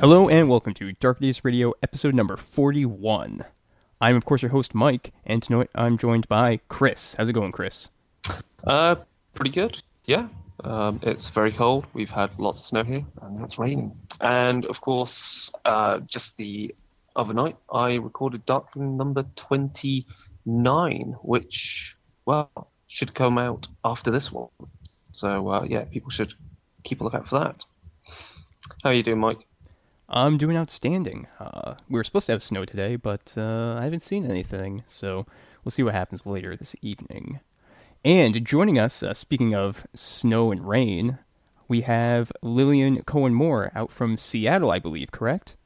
Hello and welcome to Dark Days Radio, episode number 41. I'm, of course, your host, Mike, and tonight I'm joined by Chris. How's it going, Chris? Pretty good, yeah. It's very cold. We've had lots of snow here, and it's raining. And, of course, just the other night, I recorded Dark number 29, which, well, should come out after this one. So, yeah, people should keep a lookout for that. How are you doing, Mike? I'm doing outstanding. We were supposed to have snow today, but I haven't seen anything, so we'll see what happens later this evening. And joining us, speaking of snow and rain, we have Lillian Cohen-Moore out from Seattle, I believe, correct?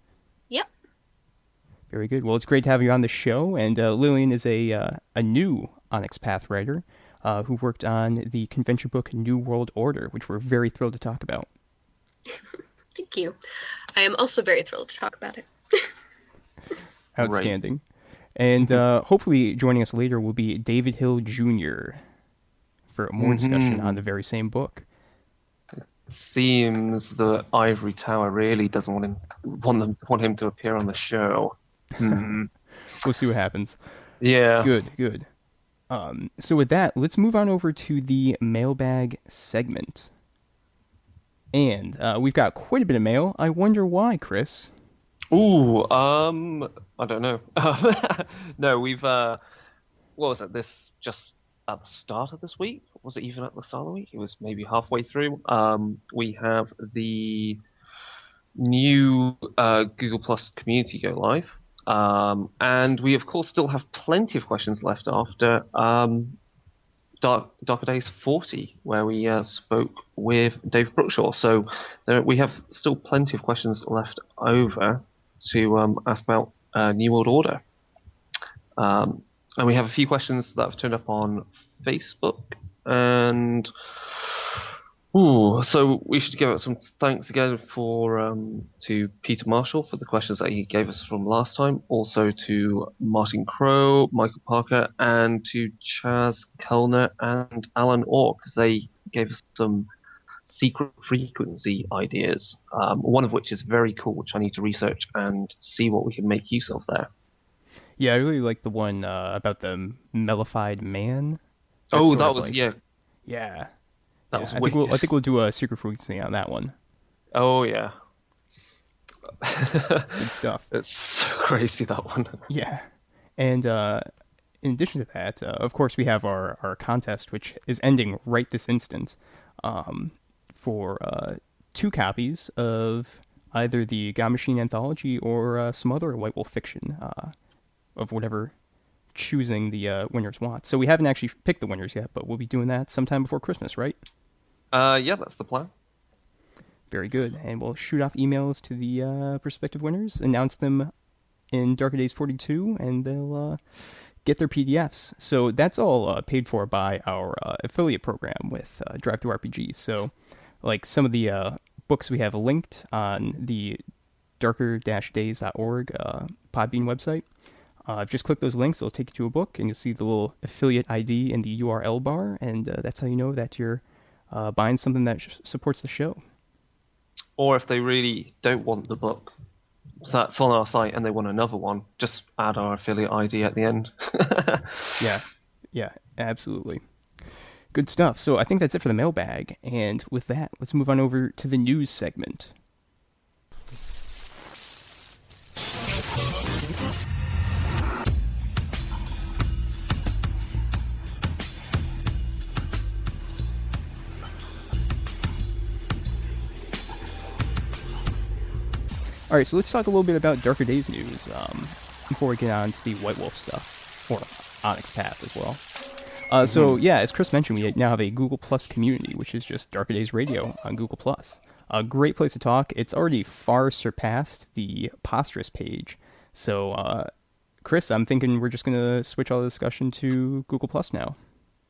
Yep. Very good. Well, it's great to have you on the show, and Lillian is a new Onyx Path writer who worked on the Conventionbook New World Order, which we're very thrilled to talk about. Thank you. I am also very thrilled to talk about it. Outstanding. Right. And hopefully joining us later will be David Hill Jr. for more discussion on the very same book. It seems the Ivory Tower really doesn't want him to appear on the show. We'll see what happens. Yeah. Good. So with that, let's move on over to the mailbag segment. And we've got quite a bit of mail. I wonder why, Chris. Ooh, I don't know. No, we've, what was it, this just at the start of this week? Was it even at the start of the week? It was maybe halfway through. We have the new Google Plus community go live. And we, of course, still have plenty of questions left after Darker Days 40, where we spoke with Dave Brookshaw. So we have still plenty of questions left over to ask about New World Order. And we have a few questions that have turned up on Facebook. And so we should give out some thanks again to Peter Marshall for the questions that he gave us from last time. Also to Martin Crow, Michael Parker, and to Chaz Kellner and Alan Orr, because they gave us some secret frequency ideas. One of which is very cool, which I need to research and see what we can make use of there. Yeah, I really like the one about the mellified man. That was yeah. That was I think we'll do a secret frequency on that one. Oh yeah. Good stuff. It's so crazy, that one. Yeah. And in addition to that, of course, we have our contest, which is ending right this instant, for 2 copies of either the God Machine Anthology or some other White Wolf fiction of whatever choosing the winners want. So we haven't actually picked the winners yet, but we'll be doing that sometime before Christmas, right? Yeah, that's the plan. Very good. And we'll shoot off emails to the prospective winners, announce them in Darker Days 42, and they'll get their PDFs. So that's all paid for by our affiliate program with Drive-Thru RPG. So like some of the books we have linked on the darker-days.org Podbean website. Just click those links, it'll take you to a book, and you'll see the little affiliate ID in the URL bar, and that's how you know that you're buying something that supports the show. Or if they really don't want the book that's on our site and they want another one, just add our affiliate ID at the end. Yeah, absolutely. Good stuff. So I think that's it for the mailbag, and with that, let's move on over to the news segment. All right, so let's talk a little bit about Darker Days news before we get on to the White Wolf stuff, or Onyx Path as well. So, yeah, as Chris mentioned, we now have a Google Plus community, which is just Darker Days Radio on Google Plus. A great place to talk. It's already far surpassed the Posterous page. So, Chris, I'm thinking we're just going to switch all the discussion to Google Plus now.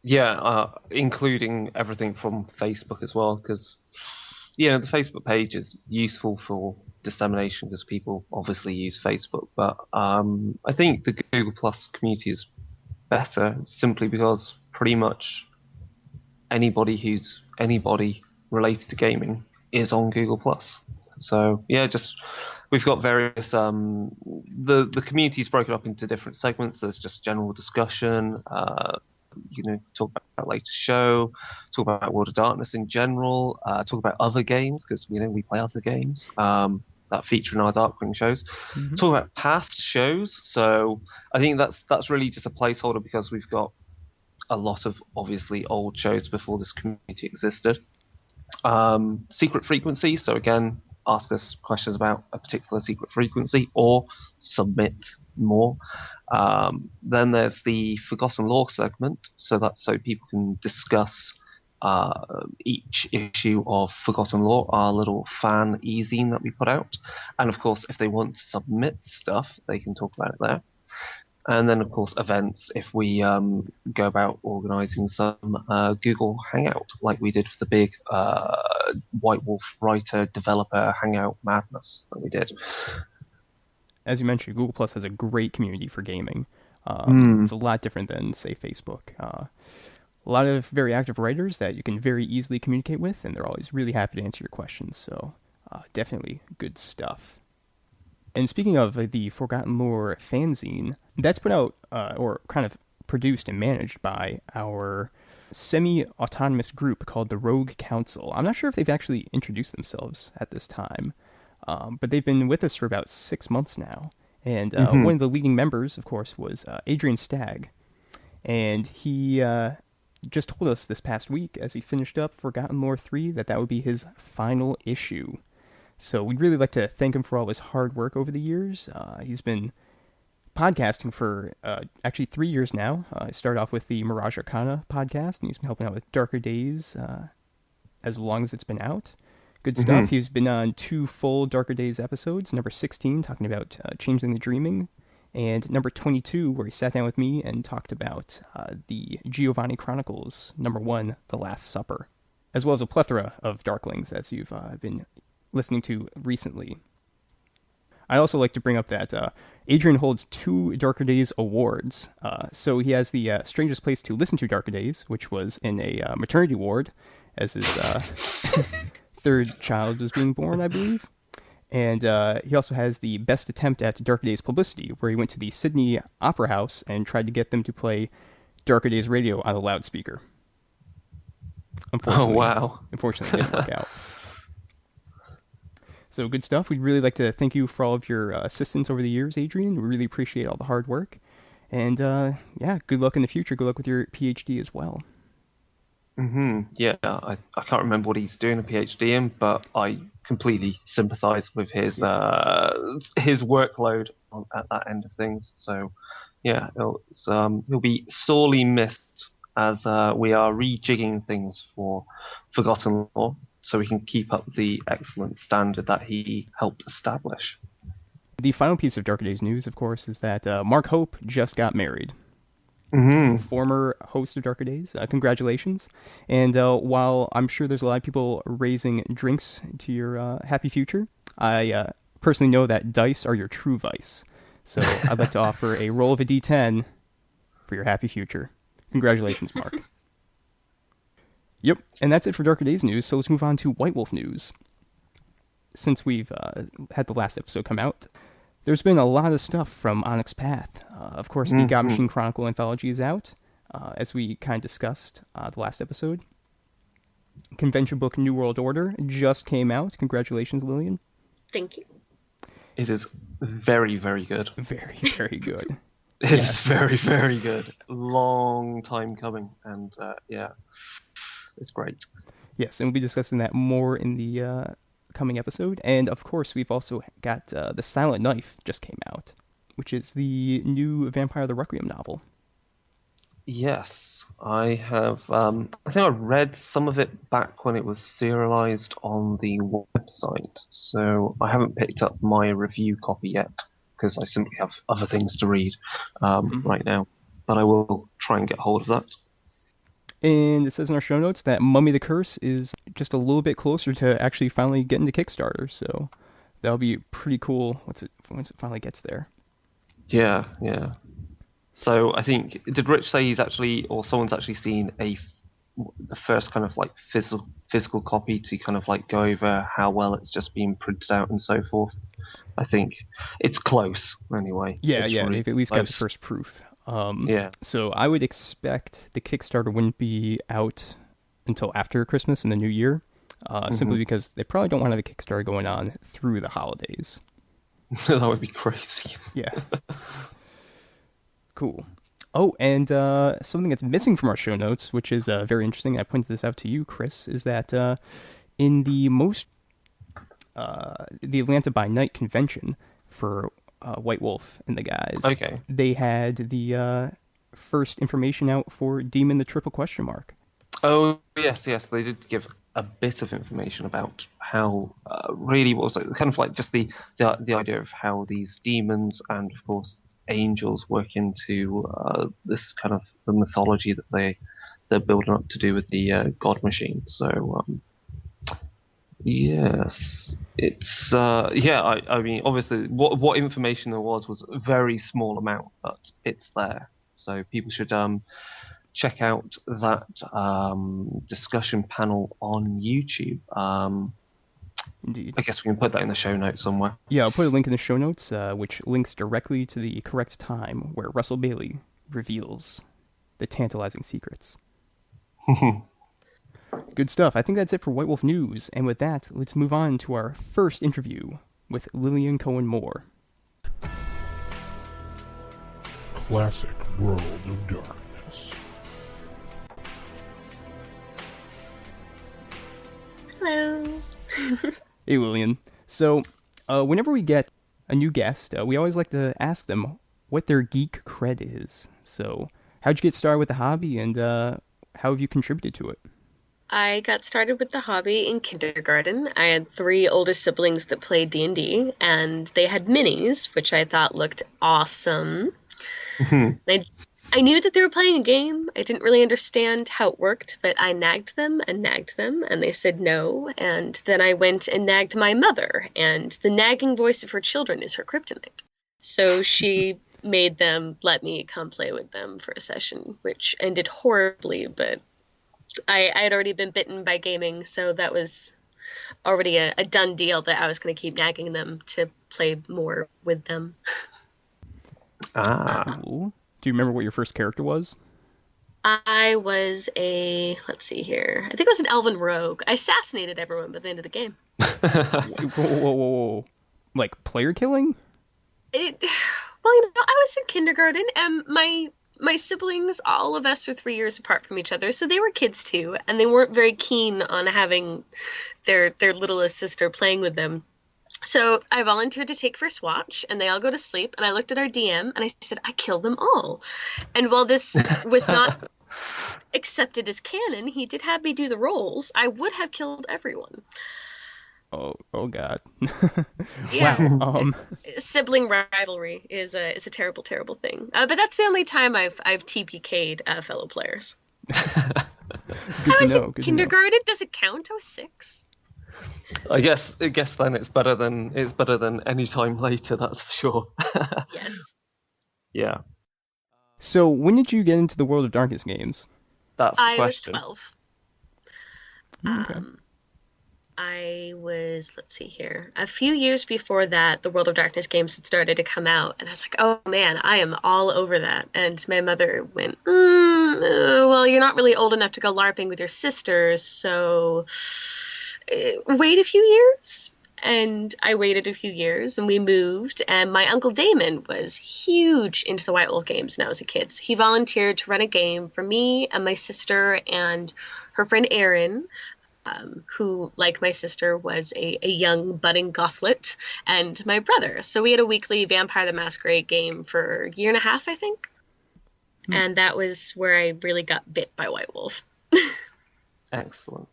Yeah, including everything from Facebook as well, because, the Facebook page is useful for dissemination because people obviously use Facebook, but I think the Google Plus community is better simply because pretty much anybody related to gaming is on Google Plus. So yeah, just we've got various the community's broken up into different segments. There's just general discussion, talk about latest show, talk about World of Darkness in general, talk about other games because we play other games that feature in our Darkwing shows. Mm-hmm. Talk about past shows. So I think that's really just a placeholder because we've got a lot of obviously old shows before this community existed. Secret frequency. So again, ask us questions about a particular secret frequency or submit more. Then there's the Forgotten Lore segment. So that's so people can discuss each issue of Forgotten Lore, our little fan e-zine that we put out. And of course, if they want to submit stuff, they can talk about it there. And then, of course, events, if we go about organising some Google Hangout, like we did for the big White Wolf writer-developer Hangout madness that we did. As you mentioned, Google Plus has a great community for gaming. It's a lot different than, say, Facebook. A lot of very active writers that you can very easily communicate with, and they're always really happy to answer your questions. So definitely good stuff. And speaking of the Forgotten Lore fanzine, that's put out, or kind of produced and managed by our semi-autonomous group called the Rogue Council. I'm not sure if they've actually introduced themselves at this time, but they've been with us for about 6 months now. And one of the leading members, of course, was Adrian Stagg. And he just told us this past week, as he finished up Forgotten Lore 3, that would be his final issue. So we'd really like to thank him for all his hard work over the years. He's been podcasting for actually 3 years now. He started off with the Mirage Arcana podcast, and he's been helping out with Darker Days as long as it's been out. Good stuff. He's been on 2 full Darker Days episodes, number 16, talking about Changeling the Dreaming, and number 22, where he sat down with me and talked about the Giovanni Chronicles, number 1, The Last Supper, as well as a plethora of Darklings, as you've been listening to recently. I'd also like to bring up that Adrian holds 2 Darker Days awards. So he has the Strangest Place to Listen to Darker Days, which was in a maternity ward, as his 3rd child was being born, I believe. And he also has the Best Attempt at Darker Days publicity, where he went to the Sydney Opera House and tried to get them to play Darker Days radio on a loudspeaker. Unfortunately, Unfortunately, it didn't work out. So good stuff. We'd really like to thank you for all of your assistance over the years, Adrian. We really appreciate all the hard work. And good luck in the future. Good luck with your PhD as well. Yeah, I can't remember what he's doing a PhD in, but I completely sympathise with his workload at that end of things. So yeah, he'll be sorely missed as we are rejigging things for Forgotten Lore, so we can keep up the excellent standard that he helped establish. The final piece of Darker Days news, of course, is that Mark Hope just got married. Former host of Darker Days. Congratulations. And while I'm sure there's a lot of people raising drinks to your happy future, I personally know that dice are your true vice. So I'd like to offer a roll of a D10 for your happy future. Congratulations, Mark. Yep, and that's it for Darker Days news, so let's move on to White Wolf news. Since we've had the last episode come out, there's been a lot of stuff from Onyx Path. Of course, the God Machine Chronicle anthology is out, as we kind of discussed the last episode. Conventionbook New World Order just came out. Congratulations, Lillian. Thank you. It is very, very good. Very, very good. It's very, very good. Long time coming, and it's great. Yes, and we'll be discussing that more in the coming episode. And of course, we've also got The Silent Knife just came out, which is the new Vampire the Requiem novel. Yes, I have. I think I read some of it back when it was serialized on the website, so I haven't picked up my review copy yet because I simply have other things to read right now. But I will try and get hold of that. And it says in our show notes that Mummy the Curse is just a little bit closer to actually finally getting to Kickstarter, so that'll be pretty cool once it finally gets there. Yeah. So I think, did Rich say he's actually, or someone's actually seen a the first kind of like physical copy to kind of like go over how well it's just been printed out and so forth. I think it's close anyway. Yeah, It's yeah, really they've at least got the close. first proof. Yeah. So I would expect the Kickstarter wouldn't be out until after Christmas and the New Year, simply because they probably don't want to have a Kickstarter going on through the holidays. That would be crazy. Yeah. Cool. Oh, and something that's missing from our show notes, which is very interesting, I pointed this out to you, Chris, is that in the Atlanta by Night convention for White Wolf and the guys, Okay. they had the first information out for Demon the Triple Question Mark. Oh yes, they did give a bit of information about how really what was it? Kind of like just the idea of how these demons and of course angels work into this kind of the mythology that they're building up to do with the God Machine. So yes, it's I mean obviously what information there was a very small amount, but it's there. So people should check out that discussion panel on YouTube. Indeed. I guess we can put that in the show notes somewhere. Yeah, I'll put a link in the show notes, which links directly to the correct time where Russell Bailey reveals the tantalizing secrets. Good stuff. I think that's it for White Wolf News. And with that, let's move on to our first interview with Lillian Cohen-Moore. Classic World of Darkness. Hello. Hey, Lillian. So, whenever we get a new guest, we always like to ask them what their geek cred is. So, how'd you get started with the hobby, and how have you contributed to it? I got started with the hobby in kindergarten. I had 3 older siblings that played D&D, and they had minis, which I thought looked awesome. I knew that they were playing a game. I didn't really understand how it worked, but I nagged them, and they said no. And then I went and nagged my mother, and the nagging voice of her children is her kryptonite. So she made them let me come play with them for a session, which ended horribly, but I had already been bitten by gaming, so that was already a done deal that I was going to keep nagging them to play more with them. Cool. Do you remember what your first character was? I was let's see here. I think I was an elven rogue. I assassinated everyone by the end of the game. Whoa. Like player killing? Well, I was in kindergarten, and my siblings, all of us are 3 years apart from each other, so they were kids too, and they weren't very keen on having their littlest sister playing with them. So I volunteered to take first watch, and they all go to sleep, and I looked at our DM, and I said, I killed them all. And while this was not accepted as canon, he did have me do the rolls. I would have killed everyone. Oh God. Yeah. Wow. Sibling rivalry is a terrible, terrible thing. But that's the only time I've TPK'd fellow players. Good I to was know. in Good kindergarten. Does it count? I was 6. I guess then it's better than any time later. That's for sure. Yes. Yeah, So, when did you get into the World of Darkness games? that's the I was question. 12. Okay. I was, let's see here, a few years before that, the World of Darkness games had started to come out, and I was like, oh man, I am all over that. And my mother went, well, you're not really old enough to go LARPing with your sisters, so wait a few years. And I waited a few years, and we moved, and my Uncle Damon was huge into the White Wolf games when I was a kid. So he volunteered to run a game for me and my sister and her friend Erin, who, like my sister, was a young budding gothlet, and my brother. So we had a weekly Vampire the Masquerade game for a year and a half, I think. And that was where I really got bit by White Wolf. Excellent.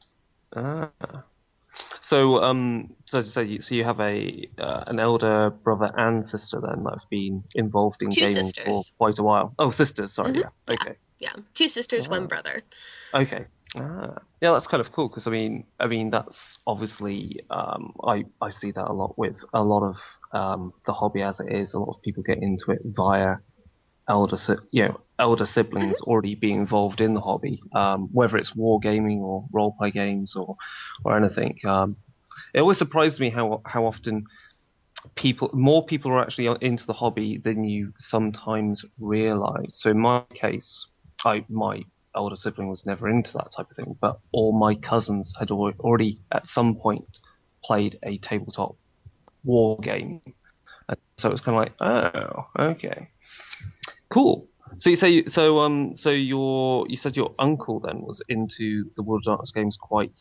So you have an elder brother and sister then that have been involved in 2 gaming sisters. for quite a while. Oh, sisters. Sorry. Yeah. Okay. Yeah, 2 sisters, 1 brother. Okay. Yeah, that's kind of cool because I mean that's obviously I see that a lot with a lot of the hobby as it is. A lot of people get into it via elder siblings already be involved in the hobby, whether it's wargaming or role play games or anything. It always surprised me how often more people are actually into the hobby than you sometimes realize. So in my case, my older sibling was never into that type of thing, but all my cousins had already at some point played a tabletop war game. And so it was kind of like, oh, okay, cool. So you said your uncle then was into the World of Darkness games quite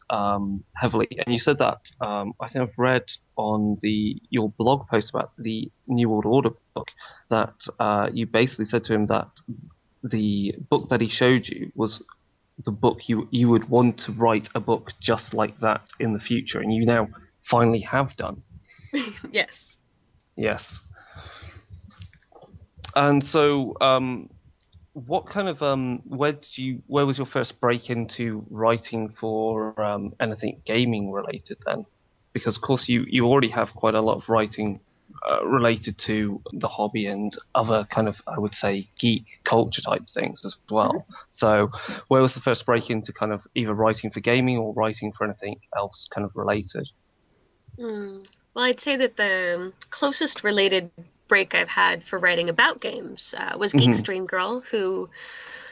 heavily, and you said that I think I've read on your blog post about the New World Order book that you basically said to him that the book that he showed you was the book you would want to write a book just like that in the future, and you now finally have done. Yes. Yes. And so, what kind of where was your first break into writing for anything gaming related then? Because of course you already have quite a lot of writing related to the hobby and other kind of, I would say, geek culture type things as well. Mm-hmm. So where was the first break into kind of either writing for gaming or writing for anything else kind of related? Well, I'd say that the closest related break I've had for writing about games was Geek Stream Girl, who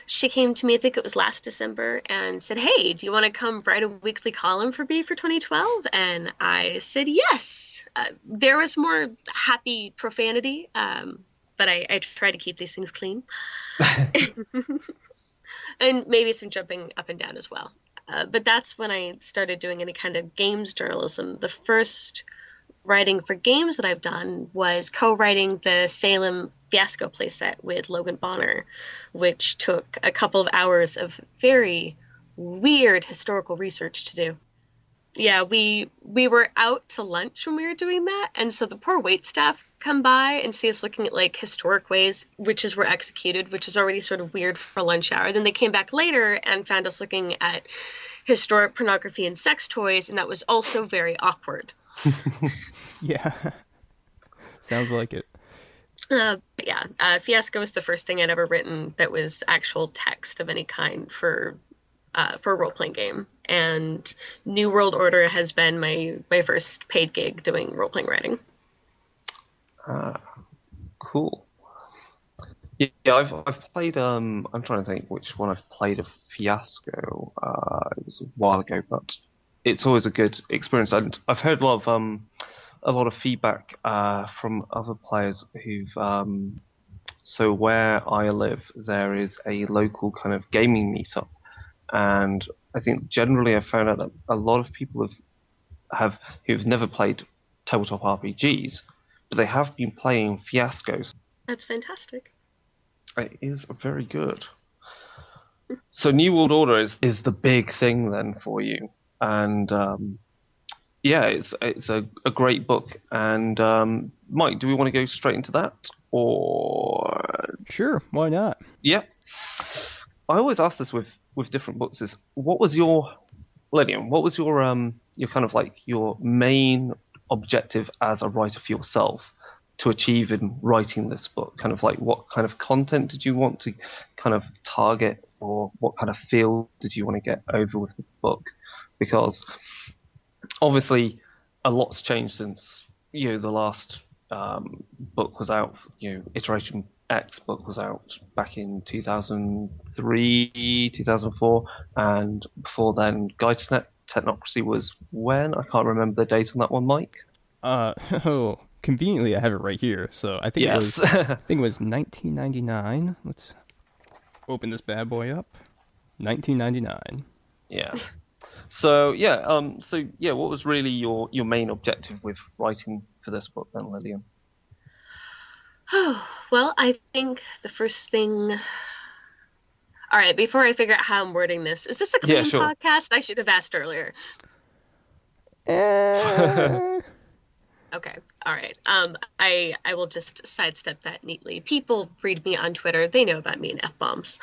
she came to me, I think it was last December, and said, "Hey, do you want to come write a weekly column for me for 2012?" And I said yes. There was more happy profanity, but I try to keep these things clean. And maybe some jumping up and down as well. But that's when I started doing any kind of games journalism. The first writing for games that I've done was co-writing the Salem Fiasco playset with Logan Bonner, which took a couple of hours of very weird historical research to do. Yeah, we were out to lunch when we were doing that, and so the poor wait staff come by and see us looking at like historic ways witches were executed, which is already sort of weird for lunch hour. Then they came back later and found us looking at historic pornography and sex toys, and that was also very awkward. Yeah. Sounds like it. Fiasco was the first thing I'd ever written that was actual text of any kind for a role-playing game. And New World Order has been my first paid gig doing role-playing writing. Cool. Yeah, I've played. I'm trying to think which one I've played of Fiasco. It was a while ago, but it's always a good experience. And I've heard a lot of feedback from other players who've. So where I live, there is a local kind of gaming meetup, and I think generally I've found out that a lot of people who've never played tabletop RPGs, but they have been playing Fiascos. That's fantastic. It is very good. So New World Order is the big thing then for you, and it's a great book. And Mike, do we want to go straight into that, or sure, why not? Yeah, I always ask this with different books: is what was your Lillian? What was your kind of like your main objective as a writer for yourself to achieve in writing this book? Kind of like what kind of content did you want to kind of target, or what kind of feel did you want to get over with the book? Because obviously a lot's changed since the last book was out. Iteration X book was out back in 2003, 2004, and before then Guide to Technocracy was when? I can't remember the date on that one, Mike. Conveniently I have it right here, so I think it was 1999. Let's open this bad boy up. 1999. Yeah. So what was really your main objective with writing for this book then, Lillian? Well, I think the first thing... All right, before I figure out how I'm wording this, is this a clean podcast? I should have asked earlier. Okay, all right. I will just sidestep that neatly. People read me on Twitter. They know about me and F-bombs.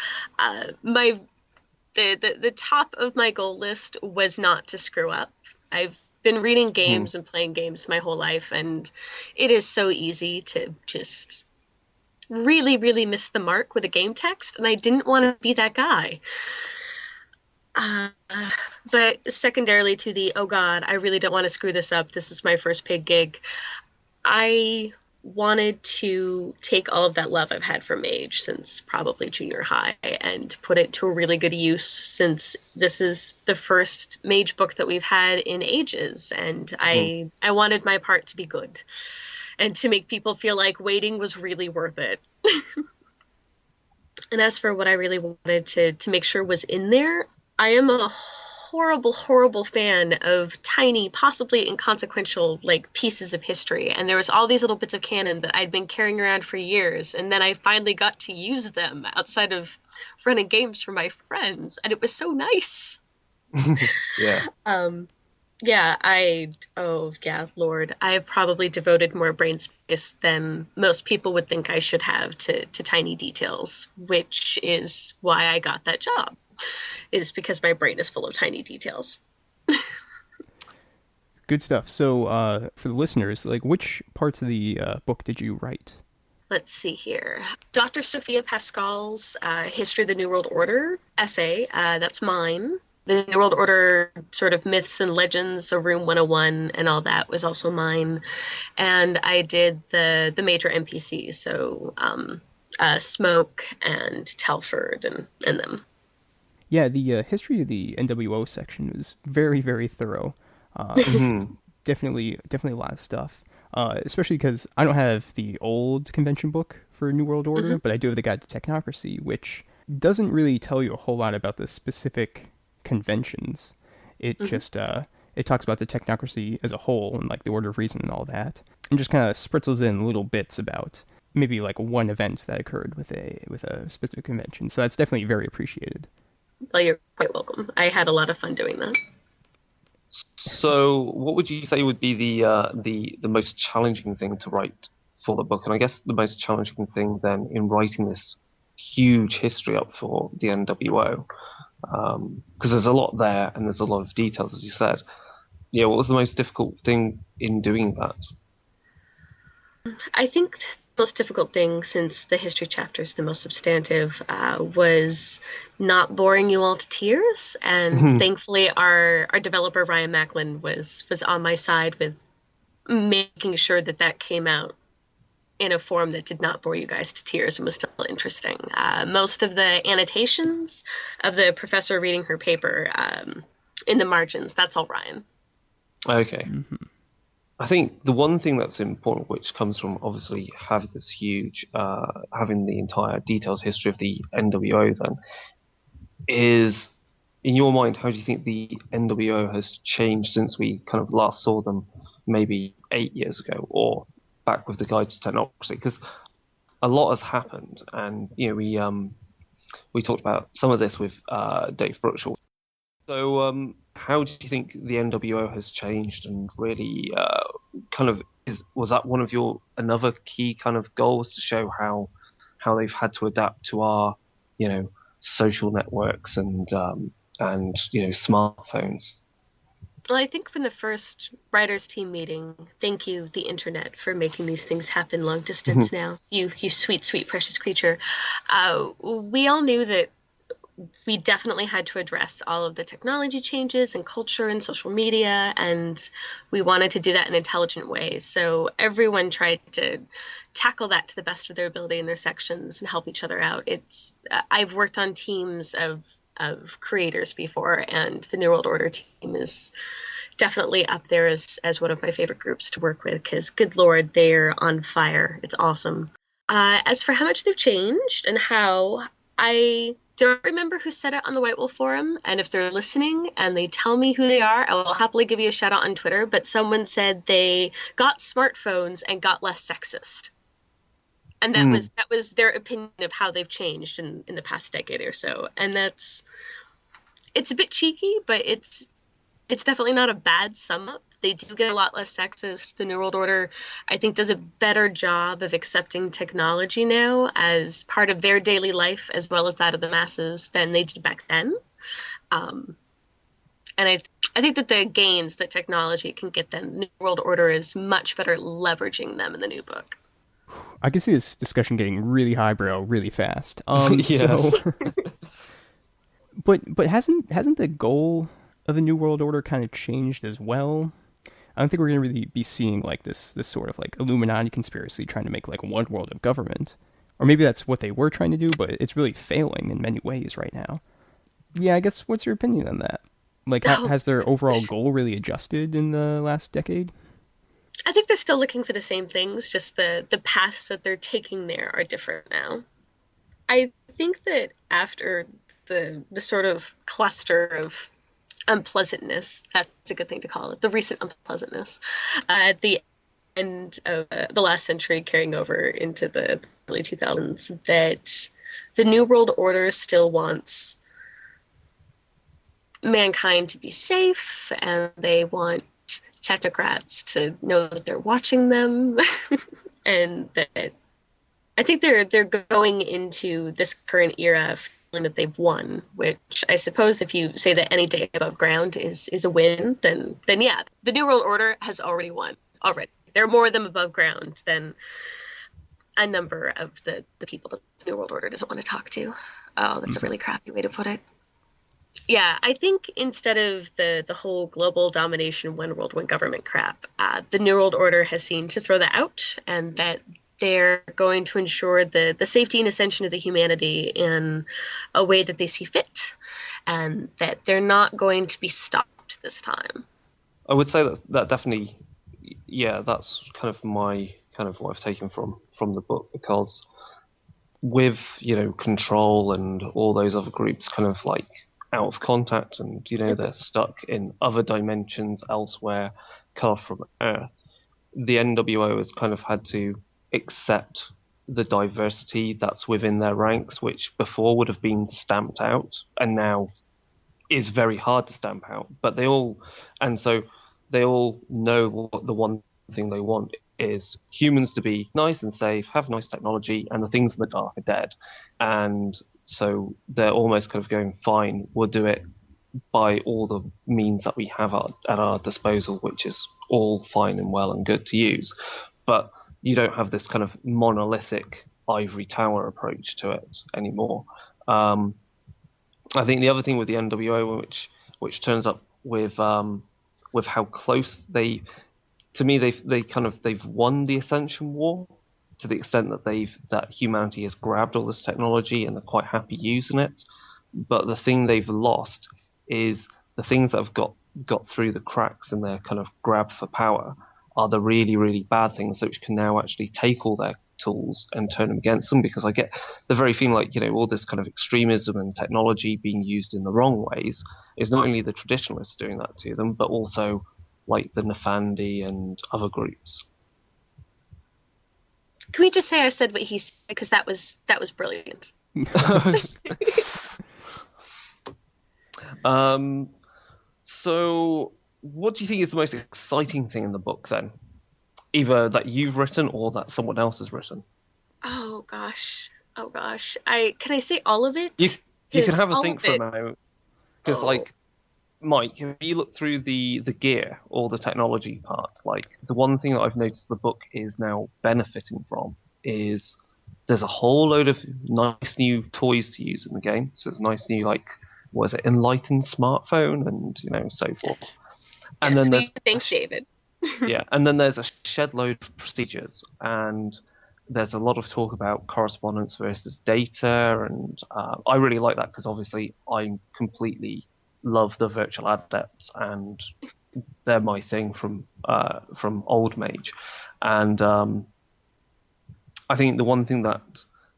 The top of my goal list was not to screw up. I've been reading games and playing games my whole life, and it is so easy to just really, really missed the mark with a game text, and I didn't want to be that guy. But secondarily to the, oh God, I really don't want to screw this up. This is my first paid gig. I wanted to take all of that love I've had for Mage since probably junior high and put it to a really good use, since this is the first Mage book that we've had in ages, and I wanted my part to be good and to make people feel like waiting was really worth it. And as for what I really wanted to make sure was in there, I am a horrible, horrible fan of tiny, possibly inconsequential, like, pieces of history. And there was all these little bits of canon that I'd been carrying around for years, and then I finally got to use them outside of running games for my friends, and it was so nice. Yeah. Lord, I have probably devoted more brain space than most people would think I should have to tiny details, which is why I got that job, is because my brain is full of tiny details. Good stuff. So, for the listeners, like, which parts of the book did you write? Let's see here. Dr. Sophia Pascal's History of the New World Order essay, that's mine. The New World Order sort of myths and legends, so Room 101 and all that was also mine. And I did the major NPCs, so Smoke and Telford and them. Yeah, the history of the NWO section was very, very thorough. Definitely a lot of stuff. Especially because I don't have the old convention book for New World Order, but I do have the Guide to Technocracy, which doesn't really tell you a whole lot about the specific conventions. It just it talks about the technocracy as a whole and like the Order of Reason and all that, and just kind of spritzles in little bits about maybe like one event that occurred with a specific convention. So that's definitely very appreciated. Well, you're quite welcome. I had a lot of fun doing that. So, what would you say would be the most challenging thing to write for the book? And I guess the most challenging thing then in writing this huge history up for the NWO, because there's a lot there and there's a lot of details, as you said. Yeah, what was the most difficult thing in doing that? I think the most difficult thing, since the history chapter is the most substantive, was not boring you all to tears. And thankfully, our developer, Ryan Macklin, was on my side with making sure that came out in a form that did not bore you guys to tears and was still interesting. Most of the annotations of the professor reading her paper in the margins, that's all Ryan. Okay. I think the one thing that's important, which comes from obviously having this huge, having the entire detailed history of the NWO then, is, in your mind, how do you think the NWO has changed since we kind of last saw them maybe 8 years ago, or back with the Guide to Technocracy? Because a lot has happened, and we talked about some of this with Dave Brookshaw. So how do you think the NWO has changed, and really was that one of your another key kind of goals, to show how they've had to adapt to our social networks and smartphones? Well, I think from the first writers' team meeting, thank you, the internet, for making these things happen long distance now. You sweet, sweet, precious creature. We all knew that we definitely had to address all of the technology changes and culture and social media, and we wanted to do that in intelligent ways. So everyone tried to tackle that to the best of their ability in their sections and help each other out. I've worked on teams of creators before, and the New World Order team is definitely up there as one of my favorite groups to work with, because good Lord, they're on fire. It's awesome. As for how much they've changed and how, I don't remember who said it on the White Wolf forum, and if they're listening and they tell me who they are, I will happily give you a shout out on Twitter, but someone said they got smartphones and got less sexist. And that was their opinion of how they've changed in the past decade or so. And it's a bit cheeky, but it's definitely not a bad sum up. They do get a lot less sexist. The New World Order, I think, does a better job of accepting technology now as part of their daily life, as well as that of the masses, than they did back then. And I think that the gains that technology can get them, the New World Order is much better leveraging them in the new book. I can see this discussion getting really highbrow really fast. Yeah. So, but hasn't the goal of the New World Order kind of changed as well? I don't think we're gonna really be seeing like this sort of like Illuminati conspiracy trying to make like one world of government, or maybe that's what they were trying to do, but it's really failing in many ways right now. Yeah, I guess what's your opinion on that? Like, has their overall goal really adjusted in the last decade? I think they're still looking for the same things, just the paths that they're taking there are different now. I think that after the sort of cluster of unpleasantness, that's a good thing to call it, the recent unpleasantness, at the end of the last century carrying over into the early 2000s, that the New World Order still wants mankind to be safe, and they want technocrats to know that they're watching them, and that I think they're going into this current era feeling that they've won. Which I suppose, if you say that any day above ground is a win, then yeah, the New World Order has already won. Already, there are more of them above ground than a number of the people that the New World Order doesn't want to talk to. Oh, that's a really crappy way to put it. Yeah, I think instead of the whole global domination, one world, one government crap, the New World Order has seen to throw that out, and that they're going to ensure the safety and ascension of the humanity in a way that they see fit, and that they're not going to be stopped this time. I would say that definitely, yeah, that's kind of what I've taken from the book, because with, Control and all those other groups kind of like out of contact, and they're stuck in other dimensions elsewhere, cut off from Earth, the NWO has kind of had to accept the diversity that's within their ranks, which before would have been stamped out and now is very hard to stamp out. But they all know what the one thing they want is humans to be nice and safe, have nice technology, and the things in the dark are dead. And so they're almost kind of going, fine, we'll do it by all the means that we have at our disposal, which is all fine and well and good to use. But you don't have this kind of monolithic ivory tower approach to it anymore. I think the other thing with the NWO, which turns up with how close they've won the Ascension War, to the extent that humanity has grabbed all this technology and they're quite happy using it. But the thing they've lost is the things that have got through the cracks in their kind of grab for power are the really, really bad things, which can now actually take all their tools and turn them against them. Because I get the very feeling like, all this kind of extremism and technology being used in the wrong ways is not only the traditionalists doing that to them, but also like the Nefandi and other groups. Can we just say I said what he said, because that was brilliant. So what do you think is the most exciting thing in the book then? Either that you've written or that someone else has written? Oh gosh. Can I say all of it? You can have a think for a moment. Because Mike, if you look through the gear or the technology part, like the one thing that I've noticed the book is now benefiting from is there's a whole load of nice new toys to use in the game. So it's nice new, enlightened smartphone and, so forth. Yes. And yes, then thanks, David. yeah, and then there's a shed load of procedures, and there's a lot of talk about correspondence versus data, and I really like that because obviously I completely love the virtual adepts, and they're my thing from Old Mage. And I think the one thing that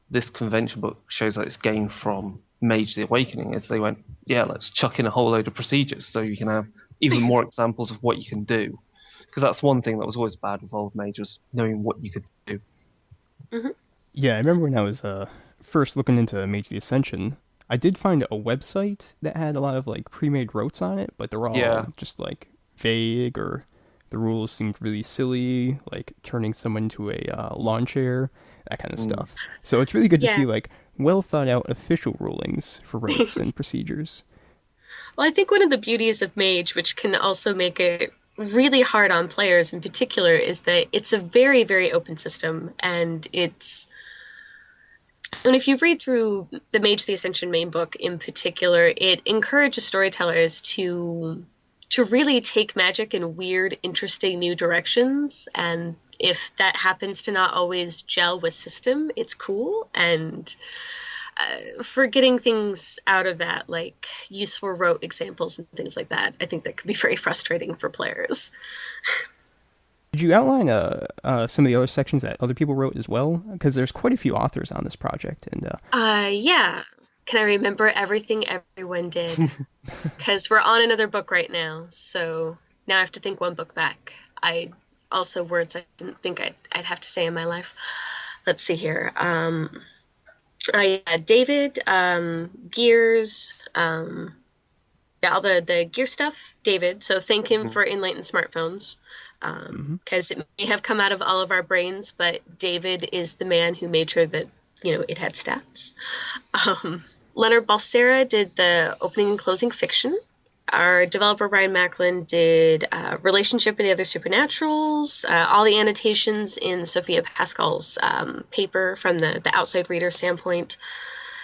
this convention book shows that it's gained from Mage the Awakening is they went, yeah, let's chuck in a whole load of procedures so you can have even more examples of what you can do. Because that's one thing that was always bad with Old Mage, was knowing what you could do. Mm-hmm. Yeah, I remember when I was first looking into Mage the Ascension, I did find a website that had a lot of pre-made rotes on it, but they're all just vague, or the rules seemed really silly, like turning someone into a lawn chair, that kind of stuff. So it's really good to see well thought out official rulings for rotes and procedures. Well, I think one of the beauties of Mage, which can also make it really hard on players in particular is that it's a very, very open system, and if you read through the Mage of the Ascension main book in particular, it encourages storytellers to really take magic in weird, interesting new directions, and if that happens to not always gel with system, it's cool. And for getting things out of that, like useful rote examples and things like that, I think that could be very frustrating for players. Could you outline some of the other sections that other people wrote as well? Because there's quite a few authors on this project. And yeah. Can I remember everything everyone did? Because we're on another book right now, so now I have to think one book back. Also words I didn't think I'd have to say in my life. Let's see here. David, Gears, all the gear stuff, David. So thank him for Enlightened Smartphones, because it may have come out of all of our brains, but David is the man who made sure that, it had stats. Leonard Balsera did the opening and closing fiction. Our developer, Brian Macklin, did Relationship and the Other Supernaturals, all the annotations in Sophia Pascal's paper from the outside reader standpoint.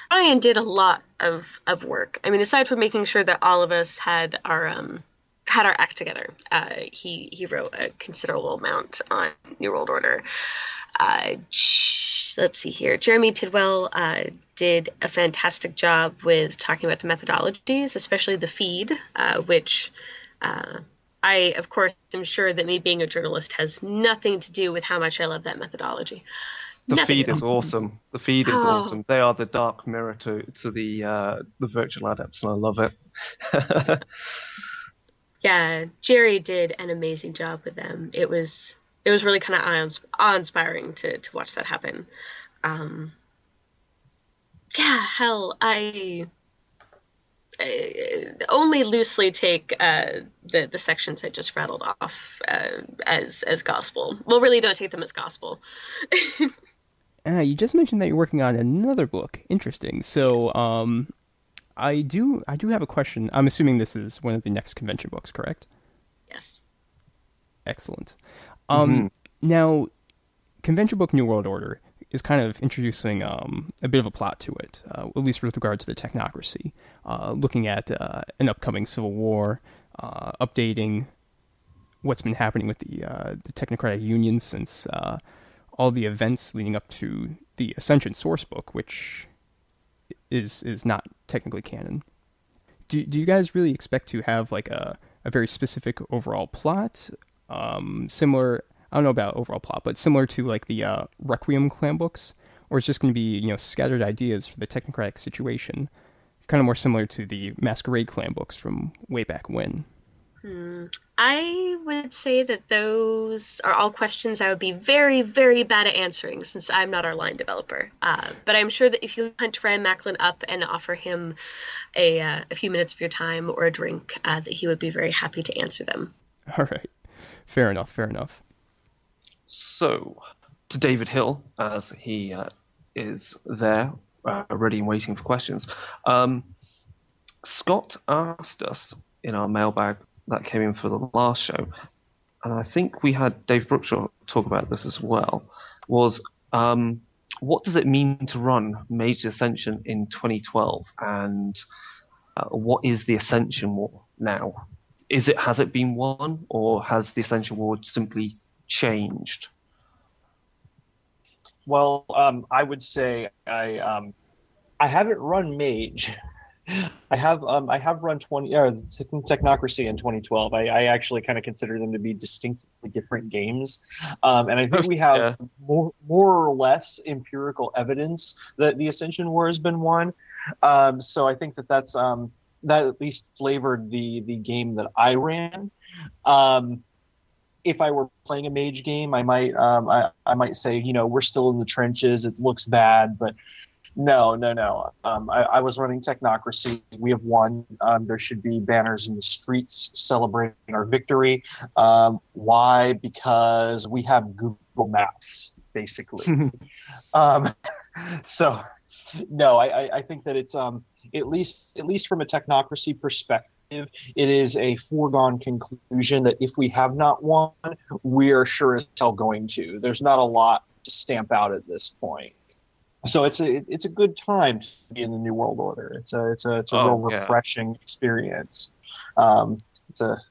Brian did a lot of work. I mean, aside from making sure that all of us had our act together, he wrote a considerable amount on New World Order. Let's see here. Jeremy Tidwell did a fantastic job with talking about the methodologies, especially the feed, which I, of course, am sure that me being a journalist has nothing to do with how much I love that methodology. The feed is awesome. The feed is awesome. They are the dark mirror to the virtual adepts, and I love it. Yeah, Jerry did an amazing job with them. It was really kind of awe-inspiring to watch that happen. I only loosely take the sections I just rattled off as gospel. Well, really don't take them as gospel. You just mentioned that you're working on another book. Interesting. So, yes. I do have a question. I'm assuming this is one of the next convention books, correct? Yes. Excellent. Now, Convention Book New World Order is kind of introducing a bit of a plot to it, at least with regard to the technocracy, looking at an upcoming civil war, updating what's been happening with the Technocratic Union since all the events leading up to the Ascension source book, which is not technically canon. Do you guys really expect to have like a very specific overall plot, similar? I don't know about overall plot, but similar to like the Requiem clan books, or it's just going to be scattered ideas for the technocratic situation, kind of more similar to the Masquerade clan books from way back when. I would say that those are all questions I would be very, very bad at answering, since I'm not our line developer. But I'm sure that if you hunt Ryan Macklin up and offer him a few minutes of your time or a drink, that he would be very happy to answer them. All right. Fair enough. So, to David Hill, as he is there, ready and waiting for questions, Scott asked us in our mailbag that came in for the last show, and I think we had Dave Brookshaw talk about this as well, was what does it mean to run Mage Ascension in 2012, and what is the Ascension War now? Has it been won, or has the Ascension War simply changed? Well, I would say I haven't run Mage. I have run Technocracy in 2012. I actually kind of consider them to be distinctly different games, and I think we have more or less empirical evidence that the Ascension War has been won. So I think that at least flavored the game that I ran. If I were playing a Mage game, I might say, we're still in the trenches. It looks bad, but no. I was running Technocracy. We have won. There should be banners in the streets celebrating our victory. Why? Because we have Google Maps, basically. So, no, I think that it's at least from a Technocracy perspective, It is a foregone conclusion that if we have not won, we are sure as hell going to. There's not a lot to stamp out at this point. So it's a good time to be in the New World Order. It's a real refreshing experience. It's a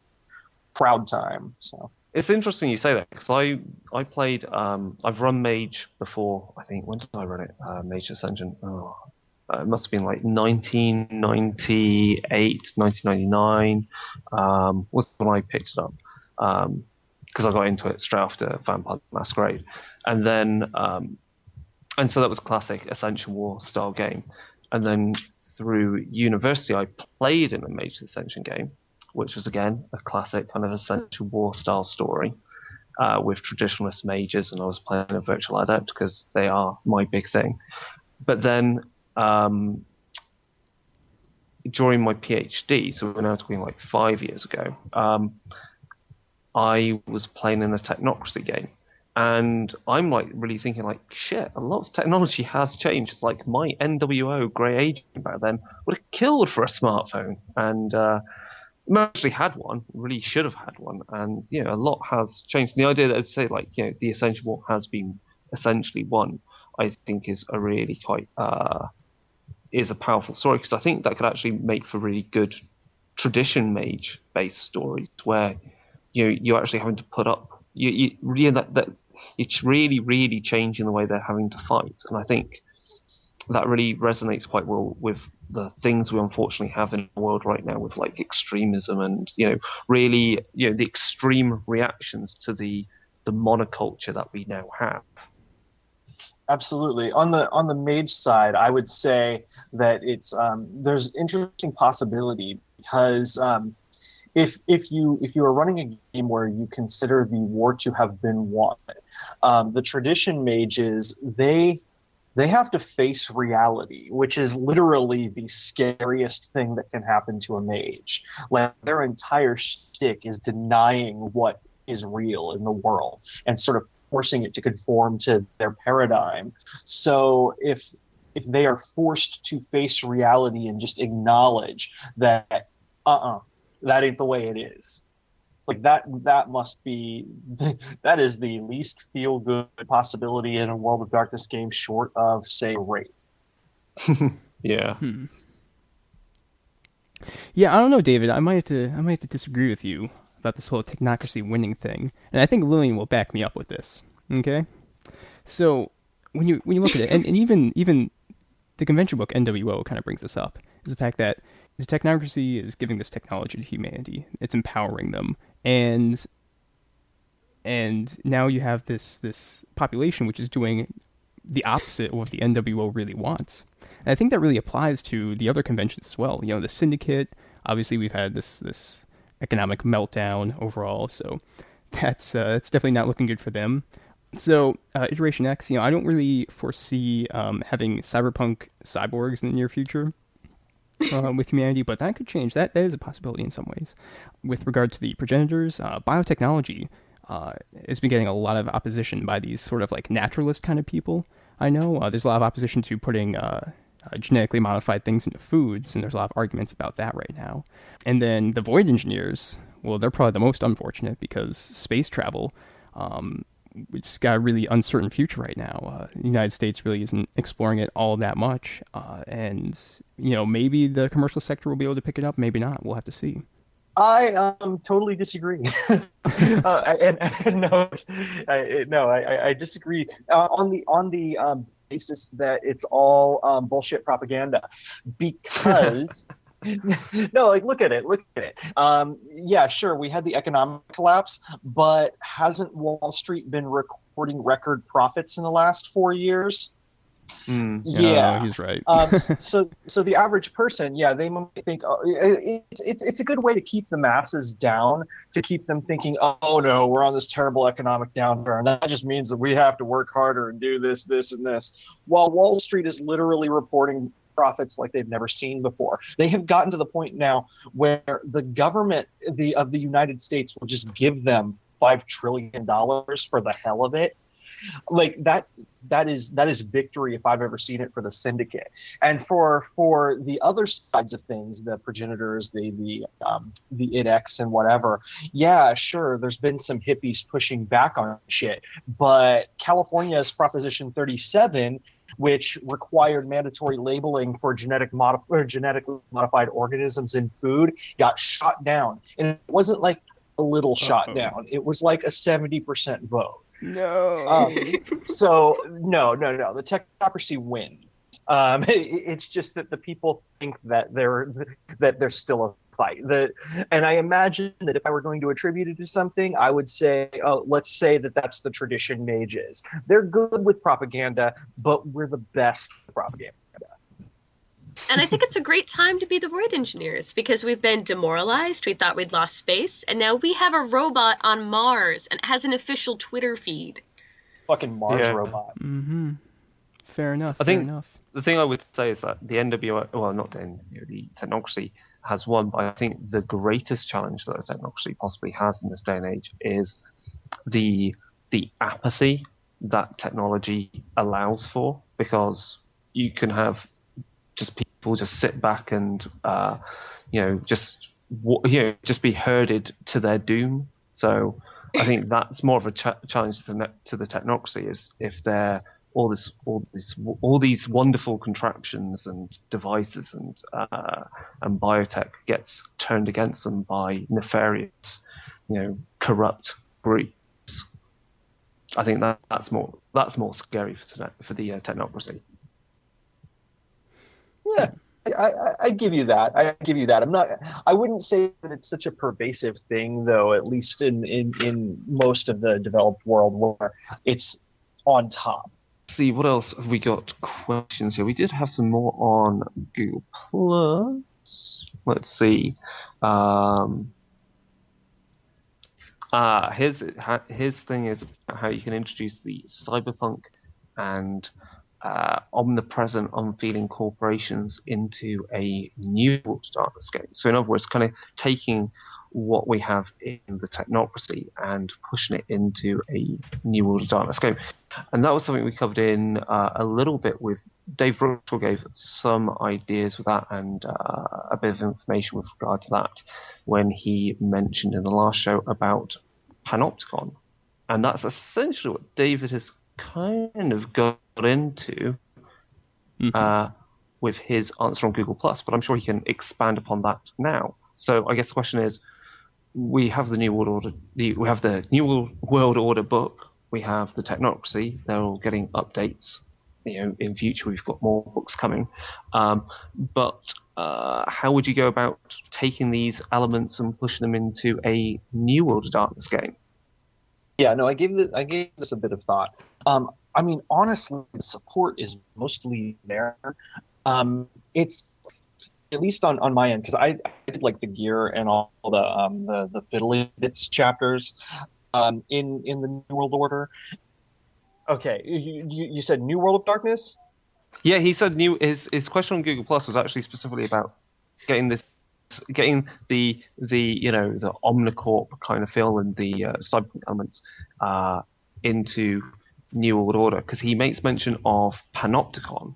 proud time. So it's interesting you say that, because I played I've run Mage before. I think, when did I run it? Mage Ascension. It must have been like 1998, 1999 was when I picked it up, because I got into it straight after Vampire Masquerade, and then and so that was classic Ascension War style game. And then through university, I played in a Mage Ascension game, which was again a classic kind of Ascension War style story with traditionalist mages, and I was playing a virtual adept because they are my big thing. But then during my PhD, so we're now talking like 5 years ago, I was playing in a Technocracy game. And I'm like really thinking like, shit, a lot of technology has changed. It's like my NWO Grey Adrian back then would have killed for a smartphone. And I actually had one, really should have had one. And, you know, a lot has changed. And the idea that I'd say like, you know, the Ascension War has been essentially won, I think is a really quite, is a powerful story, because I think that could actually make for really good tradition mage based stories where, you know, you're actually having to put up, you really, that it's really changing the way they're having to fight. And I think that really resonates quite well with the things we unfortunately have in the world right now, with like extremism and, you know, really, you know, the extreme reactions to the monoculture that we now have. Absolutely. On the mage side, I would say that it's there's interesting possibility, because if you are running a game where you consider the war to have been won, the tradition mages, they have to face reality, which is literally the scariest thing that can happen to a mage. Like, their entire shtick is denying what is real in the world and sort of forcing it to conform to their paradigm. So if they are forced to face reality and just acknowledge that that ain't the way it is, like that must be, that is the least feel good possibility in a World of Darkness game, short of, say, Wraith. Yeah. Yeah, I don't know, David. I might have to disagree with you about this whole technocracy winning thing, and I think Lillian will back me up with this. Okay, so when you look at it, and even the Conventionbook NWO kind of brings this up, is the fact that the technocracy is giving this technology to humanity. It's empowering them, and now you have this population which is doing the opposite of what the NWO really wants. And I think that really applies to the other conventions as well. You know, the Syndicate. Obviously, we've had this economic meltdown overall, so that's definitely not looking good for them. So Iteration X, you know, I don't really foresee having cyberpunk cyborgs in the near future with humanity, but that could change. That is a possibility in some ways. With regard to the progenitors, biotechnology has been getting a lot of opposition by these sort of like naturalist kind of people. I know there's a lot of opposition to putting genetically modified things into foods, and there's a lot of arguments about that right now. And then the void engineers, well, they're probably the most unfortunate, because space travel, it's got a really uncertain future right now. The United States really isn't exploring it all that much, and you know, maybe the commercial sector will be able to pick it up, maybe not. We'll have to see. I totally disagree. I disagree on the basis that it's all bullshit propaganda, because no, like, look at it. Yeah, sure, we had the economic collapse, but hasn't Wall Street been recording record profits in the last 4 years? Yeah, he's right. So the average person, yeah, they might think, it's a good way to keep the masses down, to keep them thinking, oh no, we're on this terrible economic downturn. That just means that we have to work harder and do this, and this. While Wall Street is literally reporting profits like they've never seen before. They have gotten to the point now where the government of the United States will just give them $5 trillion for the hell of it. like that is victory if I've ever seen it for the Syndicate. And for the other sides of things, the progenitors, the IDX and whatever, yeah, sure, there's been some hippies pushing back on shit, but California's Proposition 37, which required mandatory labeling for genetically modified organisms in food, got shot down. And it wasn't like a little shot down. It was like a 70% vote. No. So no. The technocracy wins. It's just that the people think that there's still a fight. And I imagine that if I were going to attribute it to something, I would say, let's say that's the tradition Mage is. They're good with propaganda, but we're the best with propaganda. And I think it's a great time to be the Void Engineers, because we've been demoralized, we thought we'd lost space, and now we have a robot on Mars, and it has an official Twitter feed. Fucking Mars robot. Mm-hmm. Fair enough. The thing I would say is that the NWO, well, not the NWO, the Technocracy has won, but I think the greatest challenge that the Technocracy possibly has in this day and age is the apathy that technology allows for, because you can have just people just sit back and just be herded to their doom. So I think that's more of a challenge to the Technocracy, is if they're all these wonderful contraptions and devices and biotech gets turned against them by nefarious, corrupt groups. I think that's more scary for the Technocracy. Yeah, I give you that. I wouldn't say that it's such a pervasive thing, though. At least in most of the developed world, where it's on top. See, what else have we got? Questions here. We did have some more on Google Plus. Let's see. His thing is how you can introduce the cyberpunk and omnipresent, unfeeling corporations into a new World of Darkness game. So in other words, kind of taking what we have in the Technocracy and pushing it into a new World of Darkness game. And that was something we covered in a little bit with Dave Bruchel, gave some ideas with that and a bit of information with regard to that when he mentioned in the last show about Panopticon. And that's essentially what David has kind of got into with his answer on Google+, but I'm sure he can expand upon that now. So I guess the question is, we have the New World Order, we have the New World Order book, we have the Technocracy, they're all getting updates. In future we've got more books coming. But how would you go about taking these elements and pushing them into a New World of Darkness game? Yeah, no, I gave this a bit of thought. I mean, honestly, the support is mostly there. It's at least on my end, because I did like the gear and all the fiddly bits chapters in the New World Order. Okay, you said New World of Darkness? Yeah, he said his question on Google Plus was actually specifically about getting the Omnicorp kind of feel and the cyberpunk elements into New World Order, because he makes mention of Panopticon,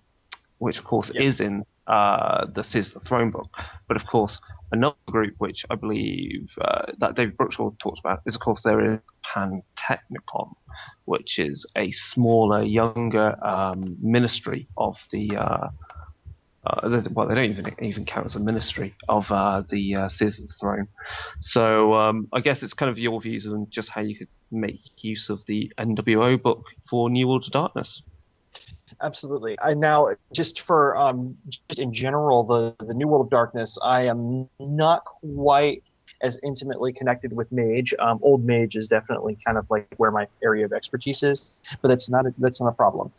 which of course is in the Scissor Throne book, but of course another group which I believe that David Bruchel talks about is, of course, there is Pantechnicon, which is a smaller, younger ministry of the well, they don't even count as a ministry of the Scissor Throne. So I guess it's kind of your views on just how you could make use of the NWO book for New World of Darkness. Absolutely. Now, just for just in general, the New World of Darkness, I am not quite as intimately connected with Mage. Old Mage is definitely kind of like where my area of expertise is, but that's not a problem.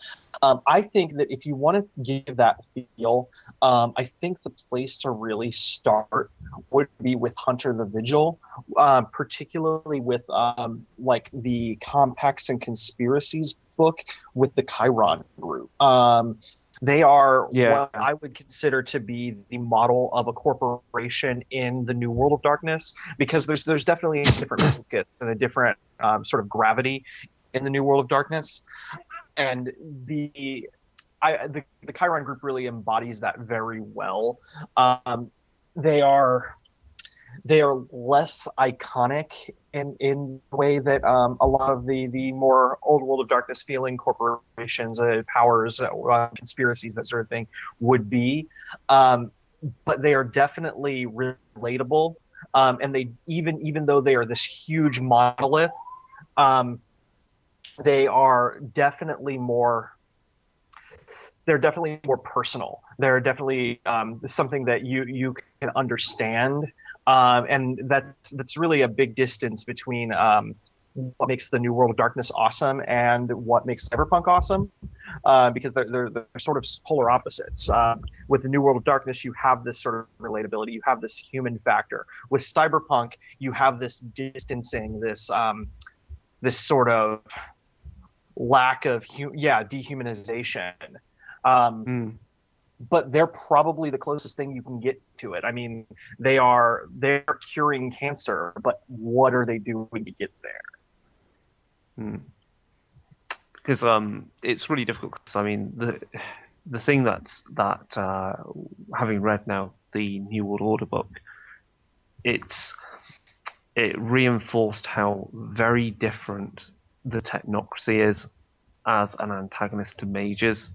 I think that if you want to give that feel, I think the place to really start would be with Hunter the Vigil, particularly with like the Compacts and Conspiracies book with the Chiron group. They are what I would consider to be the model of a corporation in the New World of Darkness, because there's definitely a different focus and a different sort of gravity in the New World of Darkness, and the Chiron group really embodies that very well. They are less iconic in the way that a lot of the more old World of Darkness feeling corporations, powers, conspiracies, that sort of thing would be. But they are definitely relatable. And they even though they are this huge monolith, they are definitely more. They're definitely more personal. They're definitely something that you can understand, and that's really a big distance between what makes the New World of Darkness awesome and what makes Cyberpunk awesome, because they're sort of polar opposites. With the New World of Darkness, you have this sort of relatability, you have this human factor. With Cyberpunk, you have this distancing, this sort of lack of dehumanization. But they're probably the closest thing you can get to it. I mean, they're curing cancer, but what are they doing to get there? Because it's really difficult. Because I mean, the thing that having read now the New World Order book, it reinforced how very different the Technocracy is as an antagonist to mages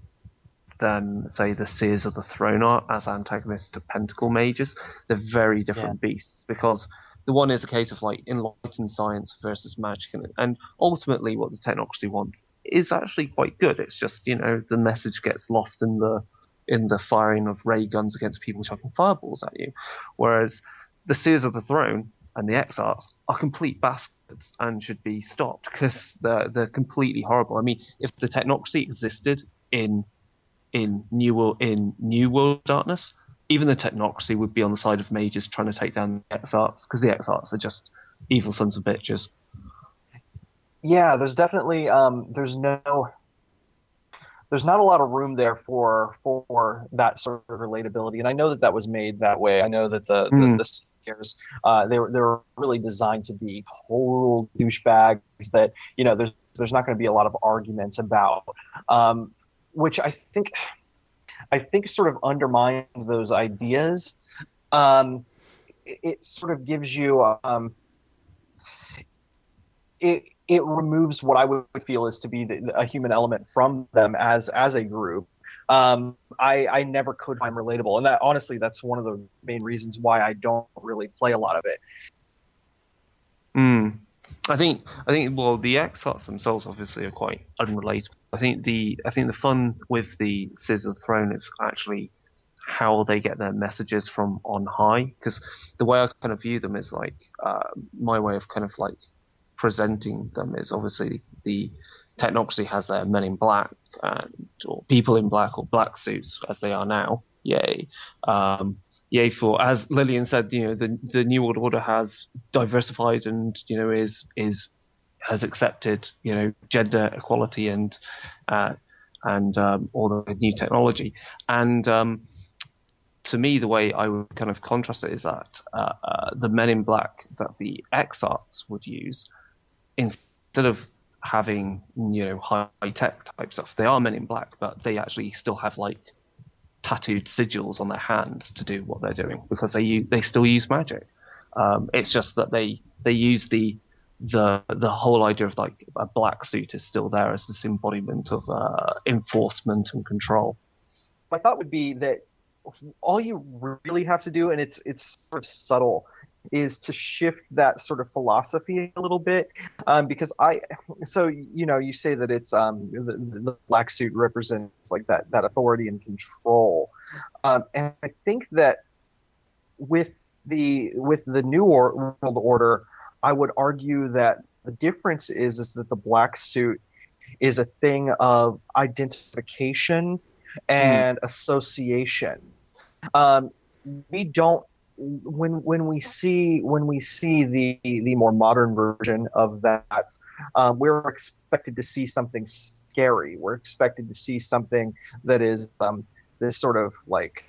than, say, the Seers of the Throne are as antagonists to Pentacle mages. They're very different beasts, because the one is a case of like enlightened science versus magic, and ultimately what the Technocracy wants is actually quite good. It's just, the message gets lost in the firing of ray guns against people chucking fireballs at you, whereas the Seers of the Throne and the Exarchs are complete bastards and should be stopped because they're completely horrible. I mean, if the Technocracy existed in New World Darkness, even the Technocracy would be on the side of mages trying to take down the Exarchs, because the Exarchs are just evil sons of bitches. Yeah, there's definitely there's not a lot of room there for that sort of relatability, and I know that was made that way. I know that the scares they were really designed to be total douchebags that there's not going to be a lot of arguments about. Which I think sort of undermines those ideas. It sort of gives you it removes what I would feel is to be a human element from them as a group. I never could find relatable, and that honestly that's one of the main reasons why I don't really play a lot of it. I think well, the Exarchs themselves obviously are quite unrelatable. I think the fun with the Seers of the Throne is actually how they get their messages from on high, because the way I kind of view them is like my way of kind of like presenting them is obviously the Technocracy has their men in black or people in black or black suits as they are now. Yay. Yay for, as Lillian said, the New World Order has diversified and has accepted gender equality and all the new technology. And to me, the way I would kind of contrast it is that the men in black that the Exarchs would use, instead of having high tech type stuff, they are men in black, but they actually still have like tattooed sigils on their hands to do what they're doing, because they still use magic. It's just that they use the whole idea of like a black suit is still there as this embodiment of enforcement and control. My thought would be that all you really have to do, and it's sort of subtle, is to shift that sort of philosophy a little bit, because you say that it's the black suit represents like that authority and control, and I think that with the New World Order, I would argue that the difference is that the black suit is a thing of identification and association. We don't when we see the more modern version of that, we're expected to see something scary. We're expected to see something that is this sort of like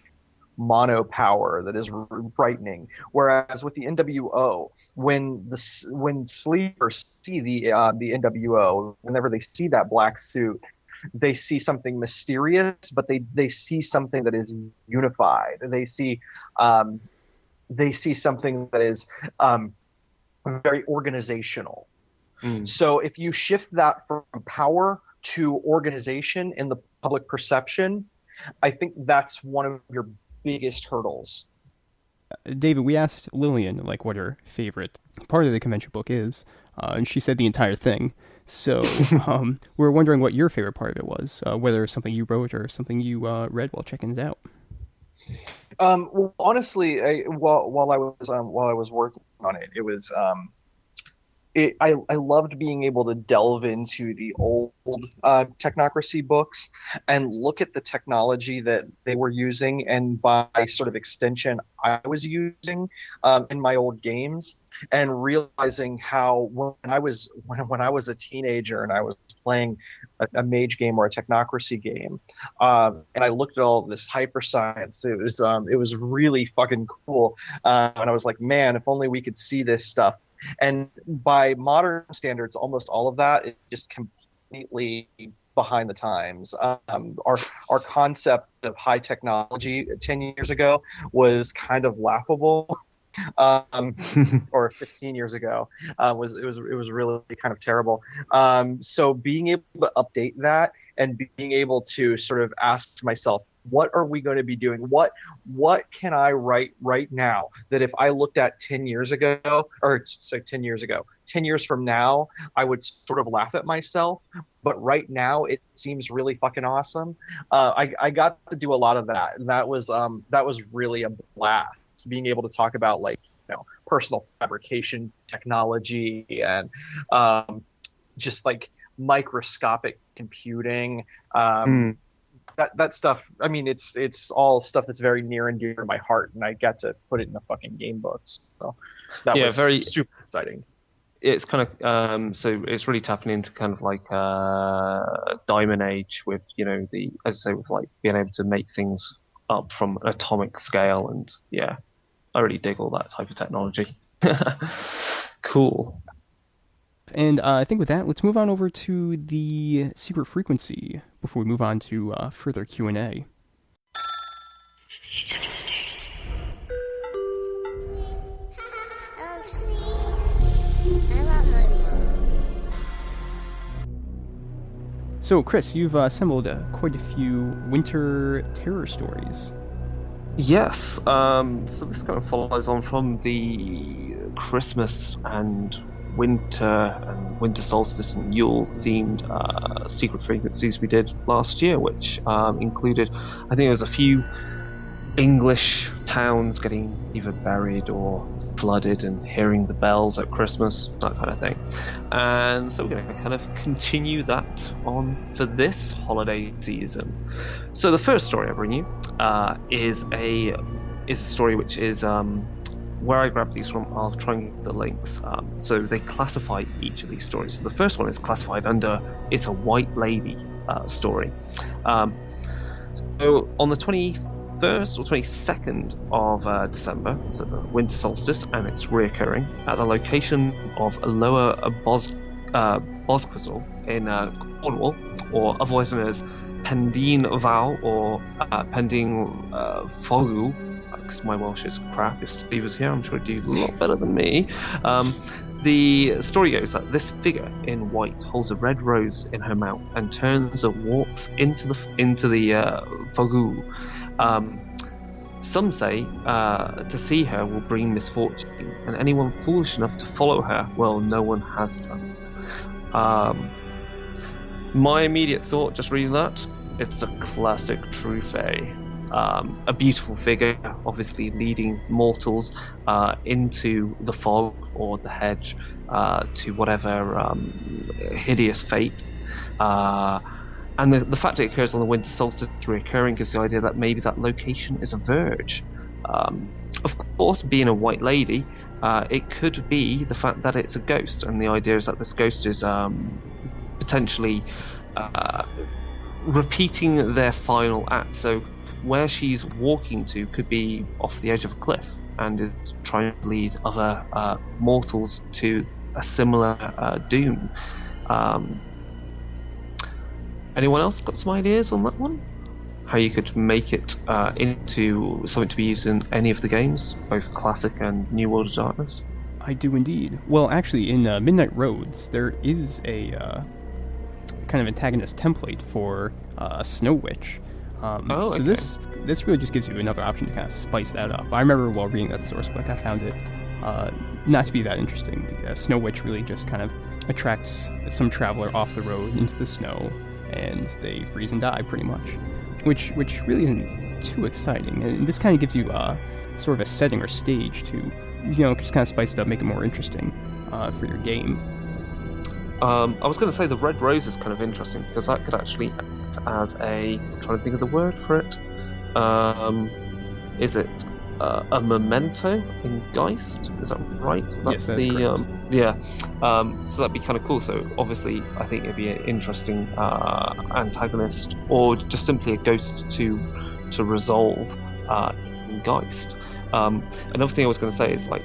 mono power that is frightening. Whereas with the NWO, when sleepers see the NWO, whenever they see that black suit, they see something mysterious, but they see something that is unified. They see something that is very organizational. So if you shift that from power to organization in the public perception, I think that's one of your biggest hurdles. David, we asked Lillian like what her favorite part of the convention book is, and she said the entire thing. So we're wondering what your favorite part of it was, whether it's something you wrote or something you read while checking it out. Well, honestly, while I was working on it, it was I loved being able to delve into the old Technocracy books and look at the technology that they were using, and by sort of extension, I was using in my old games, and realizing how when I was a teenager and I was playing a mage game or a Technocracy game, and I looked at all this hyper science, it was really fucking cool, and I was like, man, if only we could see this stuff. And by modern standards, almost all of that is just completely behind the times. Our concept of high technology 10 years ago was kind of laughable. Or 15 years ago, it was really kind of terrible. So being able to update that and being able to sort of ask myself, what are we going to be doing? What can I write right now that if I looked at 10 years ago, or so 10 years ago, 10 years from now, I would sort of laugh at myself. But right now, it seems really fucking awesome. I got to do a lot of that, and that was really a blast. Being able to talk about personal fabrication technology and just like microscopic computing. That stuff, I mean, it's all stuff that's very near and dear to my heart, and I get to put it in the fucking game books. So that was very super exciting. It's kind of so it's really tapping into kind of like Diamond Age with as I say, with like being able to make things up from an atomic scale, and yeah, I really dig all that type of technology. Cool. And I think with that, let's move on over to the secret frequency before we move on to further Q&A. It's under the stairs. I want my mom. So, Chris, you've assembled quite a few winter terror stories. Yes, so this kind of follows on from the Christmas and winter solstice and Yule themed secret frequencies we did last year, which included, I think it was a few English towns getting either buried or flooded and hearing the bells at Christmas, that kind of thing. And so we're going to kind of continue that on for this holiday season. So the first story I bring you is a story which is where I grabbed these from. I'll try and get the links. So they classify each of these stories. So the first one is classified under it's a white lady story. So on the 21st or 22nd of December, so the winter solstice, and it's reoccurring at the location of Lower Bosquisle in Cornwall, or otherwise known as Pendeen Vow or Pendeen Fogu. Because my Welsh is crap. If Steve was here, I'm sure he'd do a lot better than me. The story goes that this figure in white holds a red rose in her mouth and turns and walks into the Fogu. Some say to see her will bring misfortune, and anyone foolish enough to follow her, well, no one has done. My immediate thought, just reading that, it's a classic true fae. A beautiful figure, obviously leading mortals into the fog or the hedge to whatever hideous fate. And the fact that it occurs on the winter solstice recurring gives the idea that maybe that location is a verge. Of course, being a white lady, it could be the fact that it's a ghost, and the idea is that this ghost is potentially repeating their final act. So where she's walking to could be off the edge of a cliff and is trying to lead other mortals to a similar doom. Anyone else got some ideas on that one? How you could make it into something to be used in any of the games, both classic and New World of Darkness? I do indeed. Well, actually, in Midnight Roads, there is a kind of antagonist template for a Snow Witch. Okay. So this really just gives you another option to kind of spice that up. I remember while reading that source book, I found it not to be that interesting. The Snow Witch really just kind of attracts some traveler off the road into the snow, and they freeze and die pretty much, which really isn't too exciting. And this kind of gives you sort of a setting or stage to, just kind of spice it up, make it more interesting for your game. I was going to say the Red Rose is kind of interesting because that could actually act as I'm trying to think of the word for it. Is it a memento in Geist? Is that right? Yes, that's correct. Yeah. So that'd be kind of cool. So obviously, I think it'd be an interesting antagonist, or just simply a ghost to resolve in Geist. Another thing I was going to say is, like,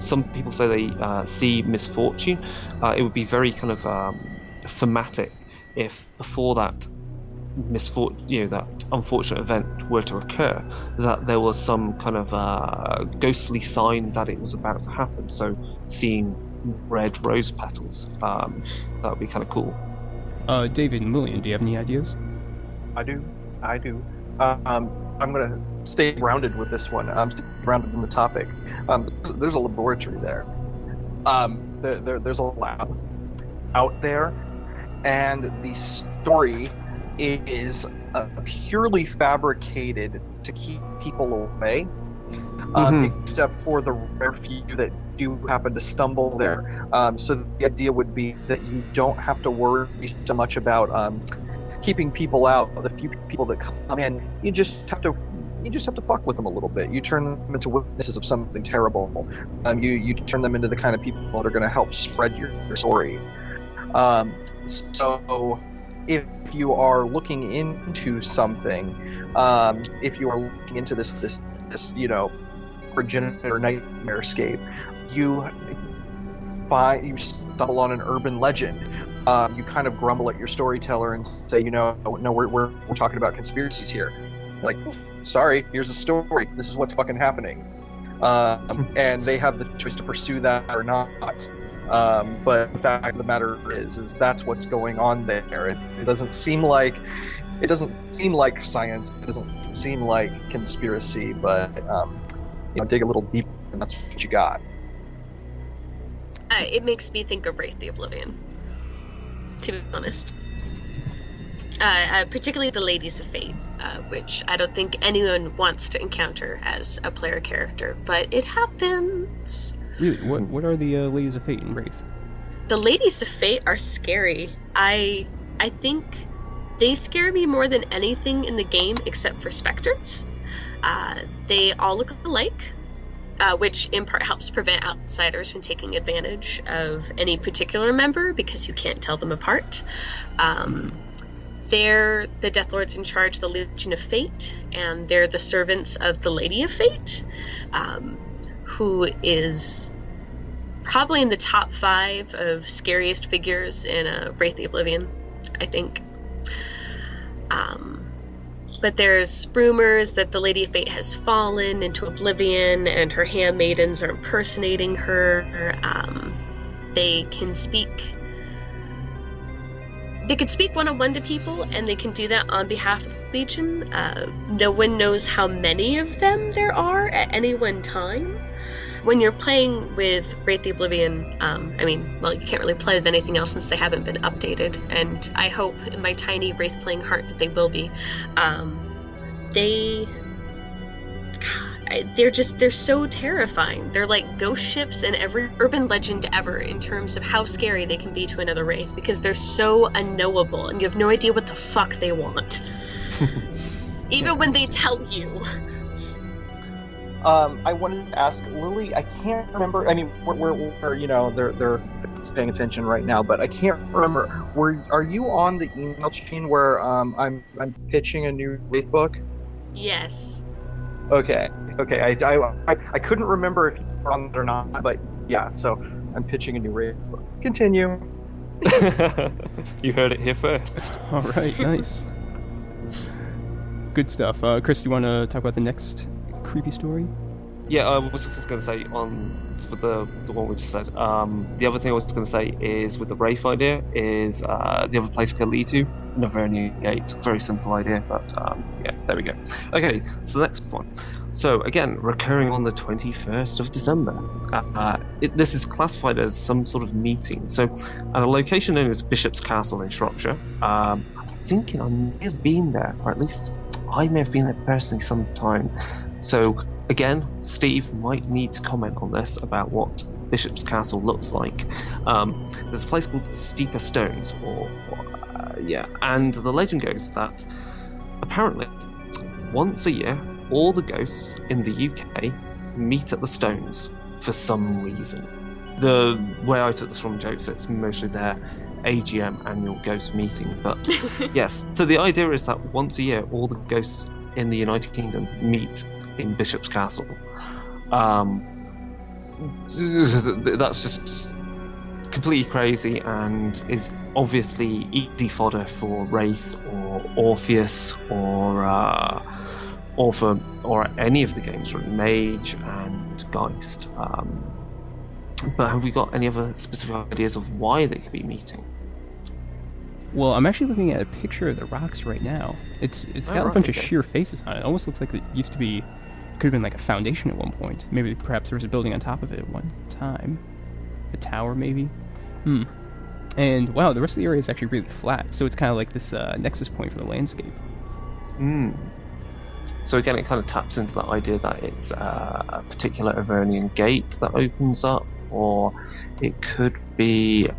some people say they see misfortune. It would be very kind of thematic if before that that unfortunate event were to occur, that there was some kind of ghostly sign that it was about to happen. So seeing red rose petals, that would be kind of cool. David and Lillian, do you have any ideas? I do. I'm going to stay grounded with this one. I'm grounded in the topic. There's a laboratory there. There's a lab out there, and the story is purely fabricated to keep people away, except for the rare few that do happen to stumble there. So the idea would be that you don't have to worry so much about keeping people out. The few people that come in, you just have to fuck with them a little bit. You turn them into witnesses of something terrible. You turn them into the kind of people that are going to help spread your story. So if you are looking into something, if you are looking into this progenitor nightmarescape, you stumble on an urban legend. You kind of grumble at your storyteller and say, no, we're talking about conspiracies here. Like, sorry, here's a story. This is what's fucking happening. And they have the choice to pursue that or not. But the fact of the matter is that's what's going on there. It doesn't seem like science. It doesn't seem like conspiracy. But dig a little deeper, and that's what you got. It makes me think of Wraith the Oblivion, to be honest. Particularly the Ladies of Fate, which I don't think anyone wants to encounter as a player character, but it happens. Really? What are the Ladies of Fate in Wraith? The Ladies of Fate are scary. I think they scare me more than anything in the game, except for specters. They all look alike, which in part helps prevent outsiders from taking advantage of any particular member, because you can't tell them apart. They're the Death Lords in charge of the Legion of Fate, and they're the servants of the Lady of Fate, who is probably in the top 5 of scariest figures in Wraith the Oblivion, I think. But there's rumors that the Lady of Fate has fallen into oblivion, and her handmaidens are impersonating her. They can speak one-on-one to people, and they can do that on behalf of the Legion. No one knows how many of them there are at any one time. When you're playing with Wraith the Oblivion, you can't really play with anything else since they haven't been updated, and I hope in my tiny Wraith playing heart that they will be. They're so terrifying. They're like ghost ships in every urban legend ever in terms of how scary they can be to another Wraith, because they're so unknowable and you have no idea what the fuck they want. Even when they tell you. I wanted to ask Lily. I can't remember. I mean, they're paying attention right now, but I can't remember. Are you on the email chain where I'm pitching a new Wraith book Yes. Okay. I couldn't remember if you were on it or not, but yeah. So I'm pitching a new Wraith book. Continue. You heard it here first. All right, nice. Good stuff. Chris, do you want to talk about the next creepy story? Yeah, I was just going to say for the one we just said. The other thing I was going to say is with the Wraith idea is the other place could lead to Navernian Gate. Very simple idea, but yeah, there we go. Okay, so the next one. So again, recurring on the 21st of December. This is classified as some sort of meeting. So at a location known as Bishop's Castle in Shropshire. I'm thinking I may have been there, or at least I may have been there personally sometime. So again, Steve might need to comment on this about what Bishop's Castle looks like. There's a place called Steeper Stones, and the legend goes that apparently once a year all the ghosts in the UK meet at the Stones for some reason. The way I took this from jokes, it's mostly their AGM annual ghost meeting, but yes. So the idea is that once a year all the ghosts in the United Kingdom meet in Bishop's Castle. That's just completely crazy and is obviously easy fodder for Wraith or Orpheus or any of the games from Mage and Geist. But have we got any other specific ideas of why they could be meeting? Well, I'm actually looking at a picture of the rocks right now. It's got a bunch of sheer faces on it. It almost looks like it used to be, could have been like a foundation at one point. Maybe perhaps there was a building on top of it at one time. A tower, maybe? And wow, the rest of the area is actually really flat, so it's kind of like this nexus point for the landscape. So again, it kind of taps into that idea that it's a particular Avernian gate that opens up, or it could be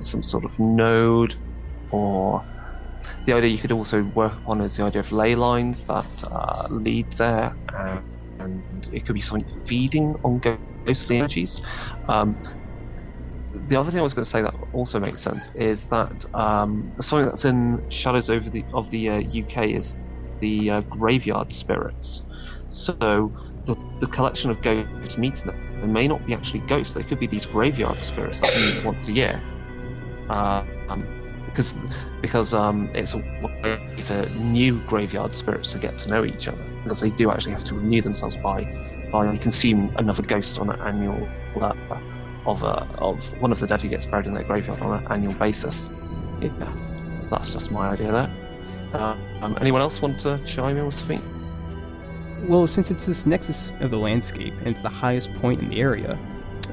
some sort of node, or the idea you could also work upon is the idea of ley lines that lead there, and it could be something feeding on ghostly energies. The other thing I was going to say that also makes sense is that something that's in Shadows of the UK is the graveyard spirits. So the collection of ghosts meeting them, they may not be actually ghosts, they could be these graveyard spirits that meet once a year. Because it's a way for new graveyard spirits to get to know each other, because they do actually have to renew themselves by consuming another ghost on an annual of one of the dead who gets buried in their graveyard on an annual basis. Yeah, that's just my idea there. Anyone else want to chime in with something? Well, since it's this nexus of the landscape and it's the highest point in the area,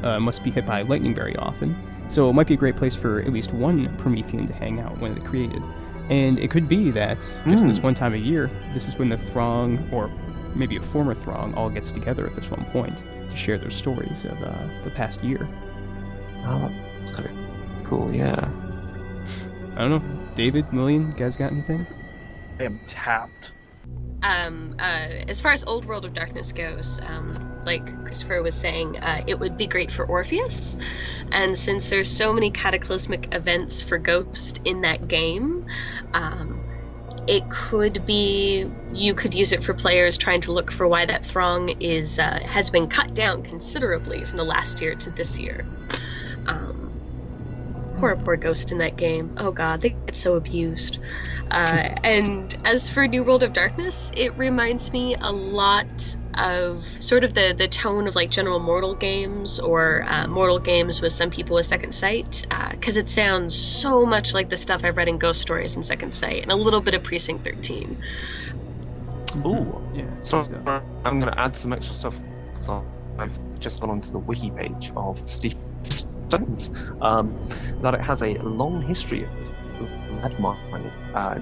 it must be hit by lightning very often. So it might be a great place for at least one Promethean to hang out when it's created. And it could be that just this one time a year, this is when the Throng, or maybe a former Throng, all gets together at this one point to share their stories of the past year. Oh, that's kind of cool, yeah. I don't know. David, Lillian, you guys got anything? I am tapped. As far as Old World of Darkness goes, like Christopher was saying, it would be great for Orpheus, and since there's so many cataclysmic events for Ghost in that game, it could be, you could use it for players trying to look for why that Throng has been cut down considerably from the last year to this year. Poor Ghost in that game. Oh god, they get so abused. And as for New World of Darkness, it reminds me a lot of sort of the tone of like general Mortal games, or Mortal games with some people with Second Sight, because it sounds so much like the stuff I've read in Ghost Stories and Second Sight, and a little bit of Precinct 13. Ooh, yeah. So I'm going to add some extra stuff. So I've just gone onto the wiki page of Steve Stones, that it has a long history of lead mining,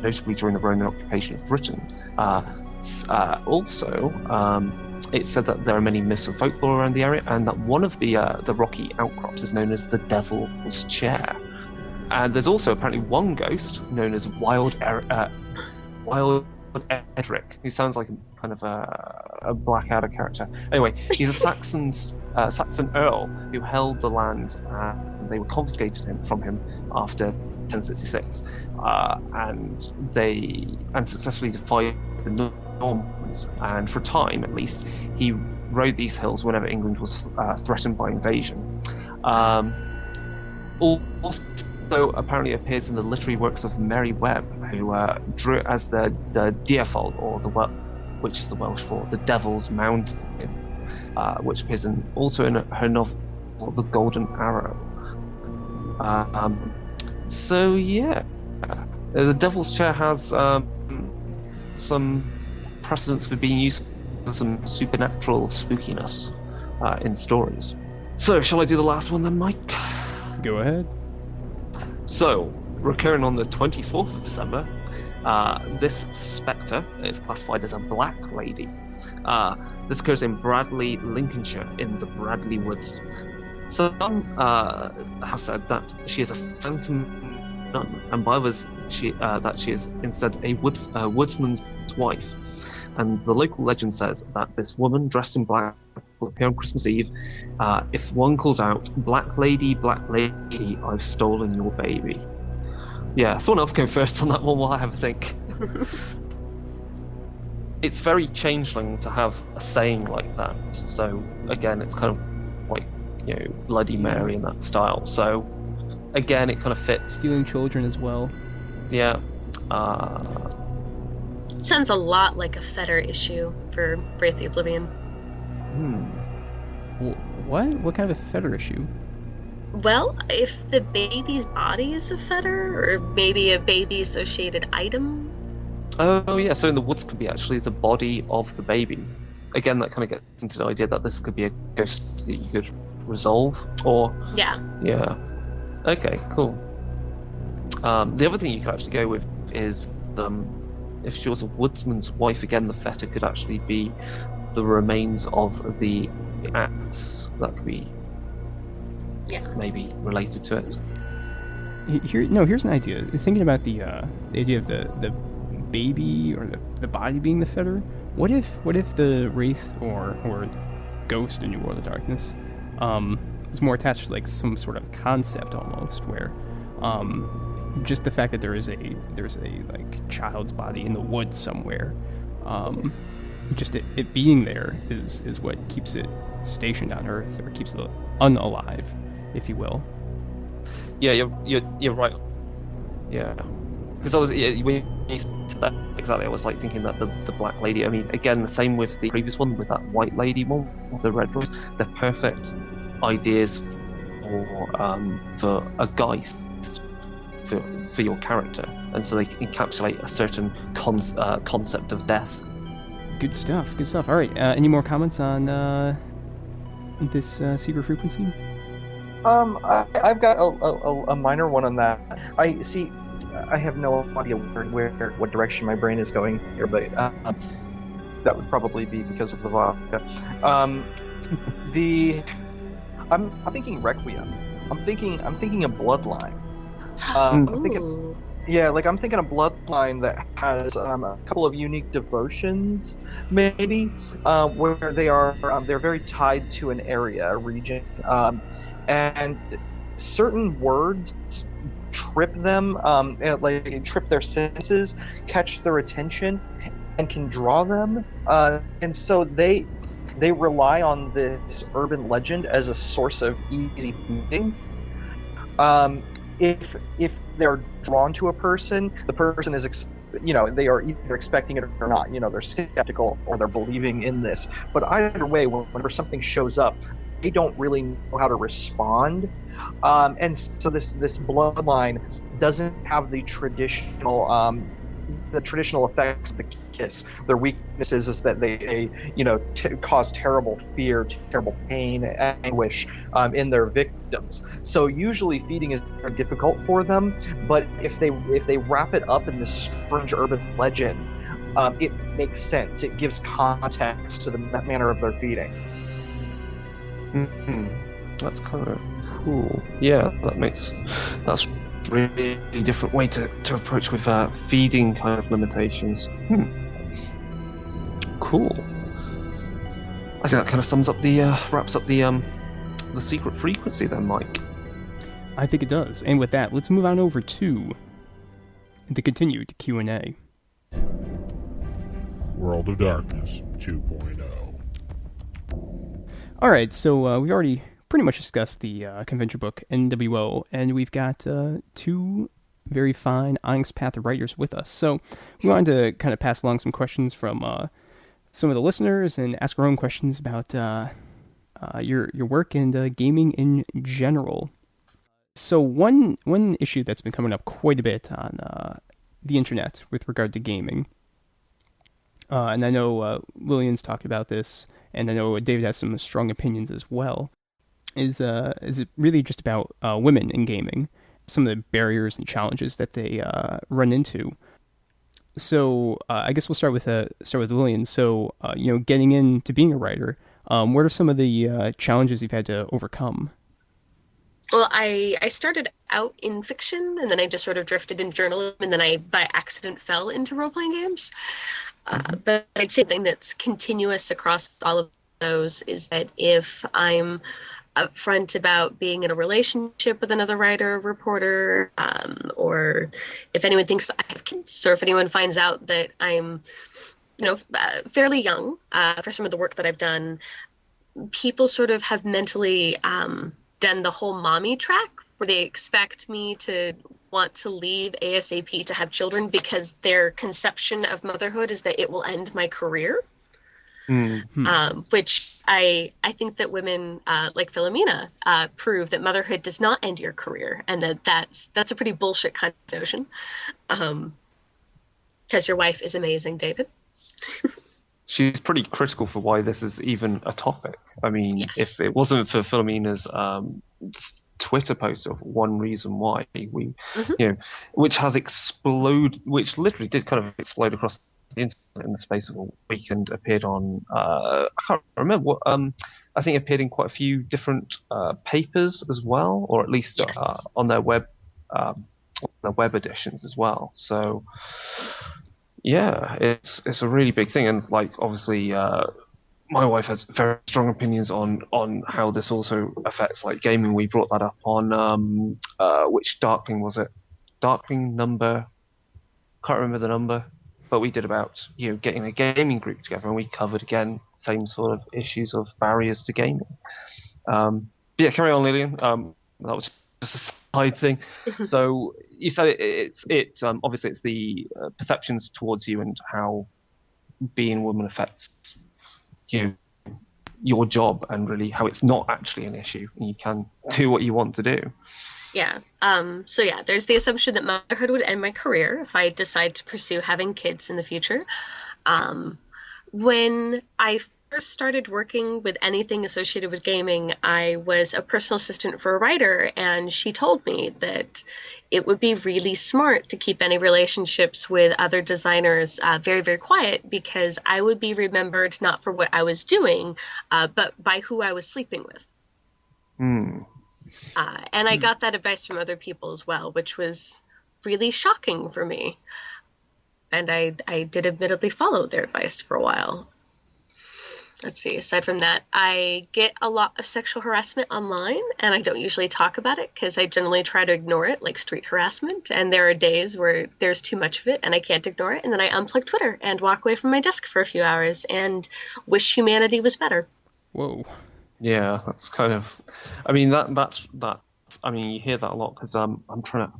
notably during the Roman occupation of Britain. Also, it said that there are many myths and folklore around the area, and that one of the rocky outcrops is known as the Devil's Chair. And there's also apparently one ghost known as Wild Edric, who sounds like kind of a Blackadder character. Anyway, he's a Saxon earl who held the lands, and they were confiscated from him after 1066, and successfully defied the Normans, and for a time at least, he rode these hills whenever England was threatened by invasion. Also apparently appears in the literary works of Mary Webb, who drew it as the Deerfold, or which is the Welsh for the Devil's Mountain, which appears also in her novel The Golden Arrow. So yeah, the Devil's Chair has some precedence for being used for some supernatural spookiness in stories. So, shall I do the last one then, Mike? Go ahead. So, recurring on the 24th of December, this spectre is classified as a black lady. This occurs in Bradley, Lincolnshire, in the Bradley Woods. Some have said that she is a phantom nun, and by others that she is instead a woodsman's wife. And the local legend says that this woman dressed in black will appear on Christmas Eve if one calls out, Black lady, I've stolen your baby." Yeah, someone else go first on that one while I have a think. It's very changeling to have a saying like that. So again, it's kind of like, Bloody Mary in that style. So again, it kind of fits. Stealing children as well. Yeah. Sounds a lot like a fetter issue for Wraith the Oblivion. What? What kind of a fetter issue? Well, if the baby's body is a fetter, or maybe a baby-associated item. Oh yeah, so in the woods could be actually the body of the baby. Again, that kind of gets into the idea that this could be a ghost that you could resolve, or... Yeah. Yeah. Okay, cool. The other thing you could actually go with is, if she was a woodsman's wife, again, the fetter could actually be the remains of the axe. That could be maybe related to it. Here's an idea. Thinking about the idea of the baby or the body being the fetter. What if the wraith or ghost in New World of Darkness is more attached to like some sort of concept almost, where just the fact that there's a like child's body in the woods somewhere, just it being there is what keeps it stationed on Earth, or keeps it unalive, if you will. Yeah, you're right. Yeah, because when you said that, exactly, I was like thinking that the black lady. I mean, again, the same with the previous one with that white lady one, with the red rose. They're perfect ideas for a geist for your character, and so they encapsulate a certain concept of death. Good stuff. All right. Any more comments on this secret frequency? I've got a minor one on that. I have no idea what direction my brain is going here, but that would probably be because of the vodka. I'm thinking Requiem. I'm thinking a bloodline. I'm thinking a bloodline that has a couple of unique devotions, maybe, where they're very tied to an area, a region, and certain words trip them, trip their senses, catch their attention, and can draw them, and so they rely on this urban legend as a source of easy feeding. If they're drawn to a person, the person is, they are either expecting it or not. They're skeptical or they're believing in this. But either way, whenever something shows up, they don't really know how to respond. And so this bloodline doesn't have the traditional effects of the kiss. Their weaknesses is that they cause terrible fear, terrible pain, anguish in their victims. So usually feeding is very difficult for them, but if they wrap it up in this strange urban legend, it makes sense. It gives context to the manner of their feeding. Mm-hmm. That's kind of cool. Yeah, that's really different way to approach with feeding kind of limitations. Cool. I think that kind of sums up wraps up the secret frequency then, Mike. I think it does. And with that, let's move on over to the continued Q&A. World of Darkness 2.0. All right, so we've already pretty much discussed the convention book NWO, and we've got two very fine Onyx Path writers with us. So we wanted to kind of pass along some questions from some of the listeners and ask our own questions about your work and gaming in general. So one issue that's been coming up quite a bit on the internet with regard to gaming, and I know Lillian's talked about this, and I know David has some strong opinions as well, is it really just about women in gaming, some of the barriers and challenges that they run into. So I guess we'll start with Lillian. So getting into being a writer, what are some of the challenges you've had to overcome? Well, I started out in fiction, and then I just sort of drifted in journalism, and then I, by accident, fell into role-playing games. But I'd say the thing that's continuous across all of those is that if I'm upfront about being in a relationship with another writer or reporter, or if anyone thinks I have kids, or if anyone finds out that I'm, fairly young for some of the work that I've done, people sort of have mentally done the whole mommy track, where they expect me to want to leave ASAP to have children because their conception of motherhood is that it will end my career. Which I think that women like Philomena prove that motherhood does not end your career, and that's a pretty bullshit kind of notion. Because your wife is amazing, David. She's pretty critical for why this is even a topic. I mean, Yes. If it wasn't for Philomena's Twitter post of one reason why we, which has exploded, which literally did kind of explode across the internet in the space of a week and appeared on, I can't remember what, I think it appeared in quite a few different papers as well, or at least Yes. on their web editions as well. So, yeah, it's a really big thing, and like obviously, my wife has very strong opinions on how this also affects like gaming. We brought that up on which Darkling was it? Darkling number, can't remember the number, but we did about getting a gaming group together, and we covered again same sort of issues of barriers to gaming. But yeah, carry on, Lillian. That was just a side thing. So you said it's obviously it's the perceptions towards you and how being a woman affects your job, and really how it's not actually an issue and you can do what you want to do. Yeah. So yeah, there's the assumption that motherhood would end my career if I decide to pursue having kids in the future. When I first started working with anything associated with gaming, I was a personal assistant for a writer, and she told me that it would be really smart to keep any relationships with other designers very, very quiet, because I would be remembered not for what I was doing, but by who I was sleeping with. And I got that advice from other people as well, which was really shocking for me. And I did admittedly follow their advice for a while. Let's see, aside from that, I get a lot of sexual harassment online, and I don't usually talk about it because I generally try to ignore it, like street harassment. And there are days where there's too much of it and I can't ignore it, and then I unplug Twitter and walk away from my desk for a few hours and wish humanity was better. Whoa. Yeah, that's kind of, I mean, that's I mean, you hear that a lot because I'm trying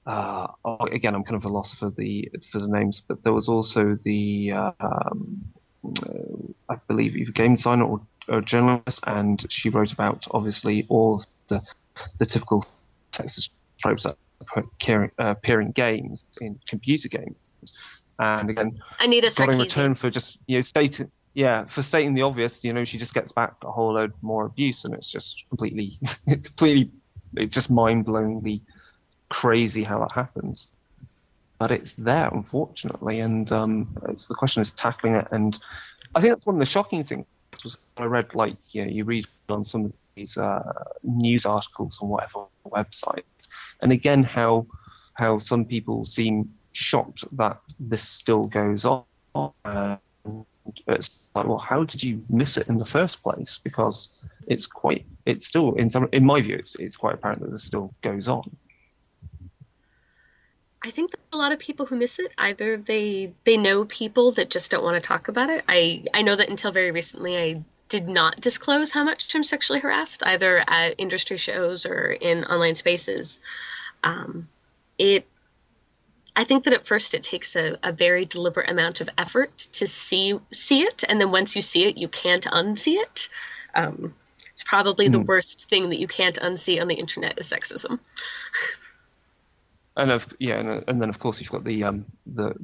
to, again, I'm kind of a loss for the names, but there was also the, I believe either game designer or a journalist, and she wrote about obviously all the typical sexist tropes that appear in games, in computer games, and again, Anita got in Sarkeesian. return for just stating the obvious. She just gets back a whole load more abuse, and it's just completely, it's just mind-blowingly crazy how that happens. But it's there, unfortunately, and the question is tackling it. And I think that's one of the shocking things. Was I read, you read on some of these news articles on whatever websites, and again how some people seem shocked that this still goes on. It's like, well, how did you miss it in the first place? Because it's still, in my view, it's quite apparent that this still goes on. I think that a lot of people who miss it, either they know people that just don't want to talk about it. I know that until very recently I did not disclose how much I'm sexually harassed, either at industry shows or in online spaces. It I think that at first it takes a very deliberate amount of effort to see it, and then once you see it, you can't unsee it. It's probably the worst thing that you can't unsee on the internet is sexism. And and then of course you've got the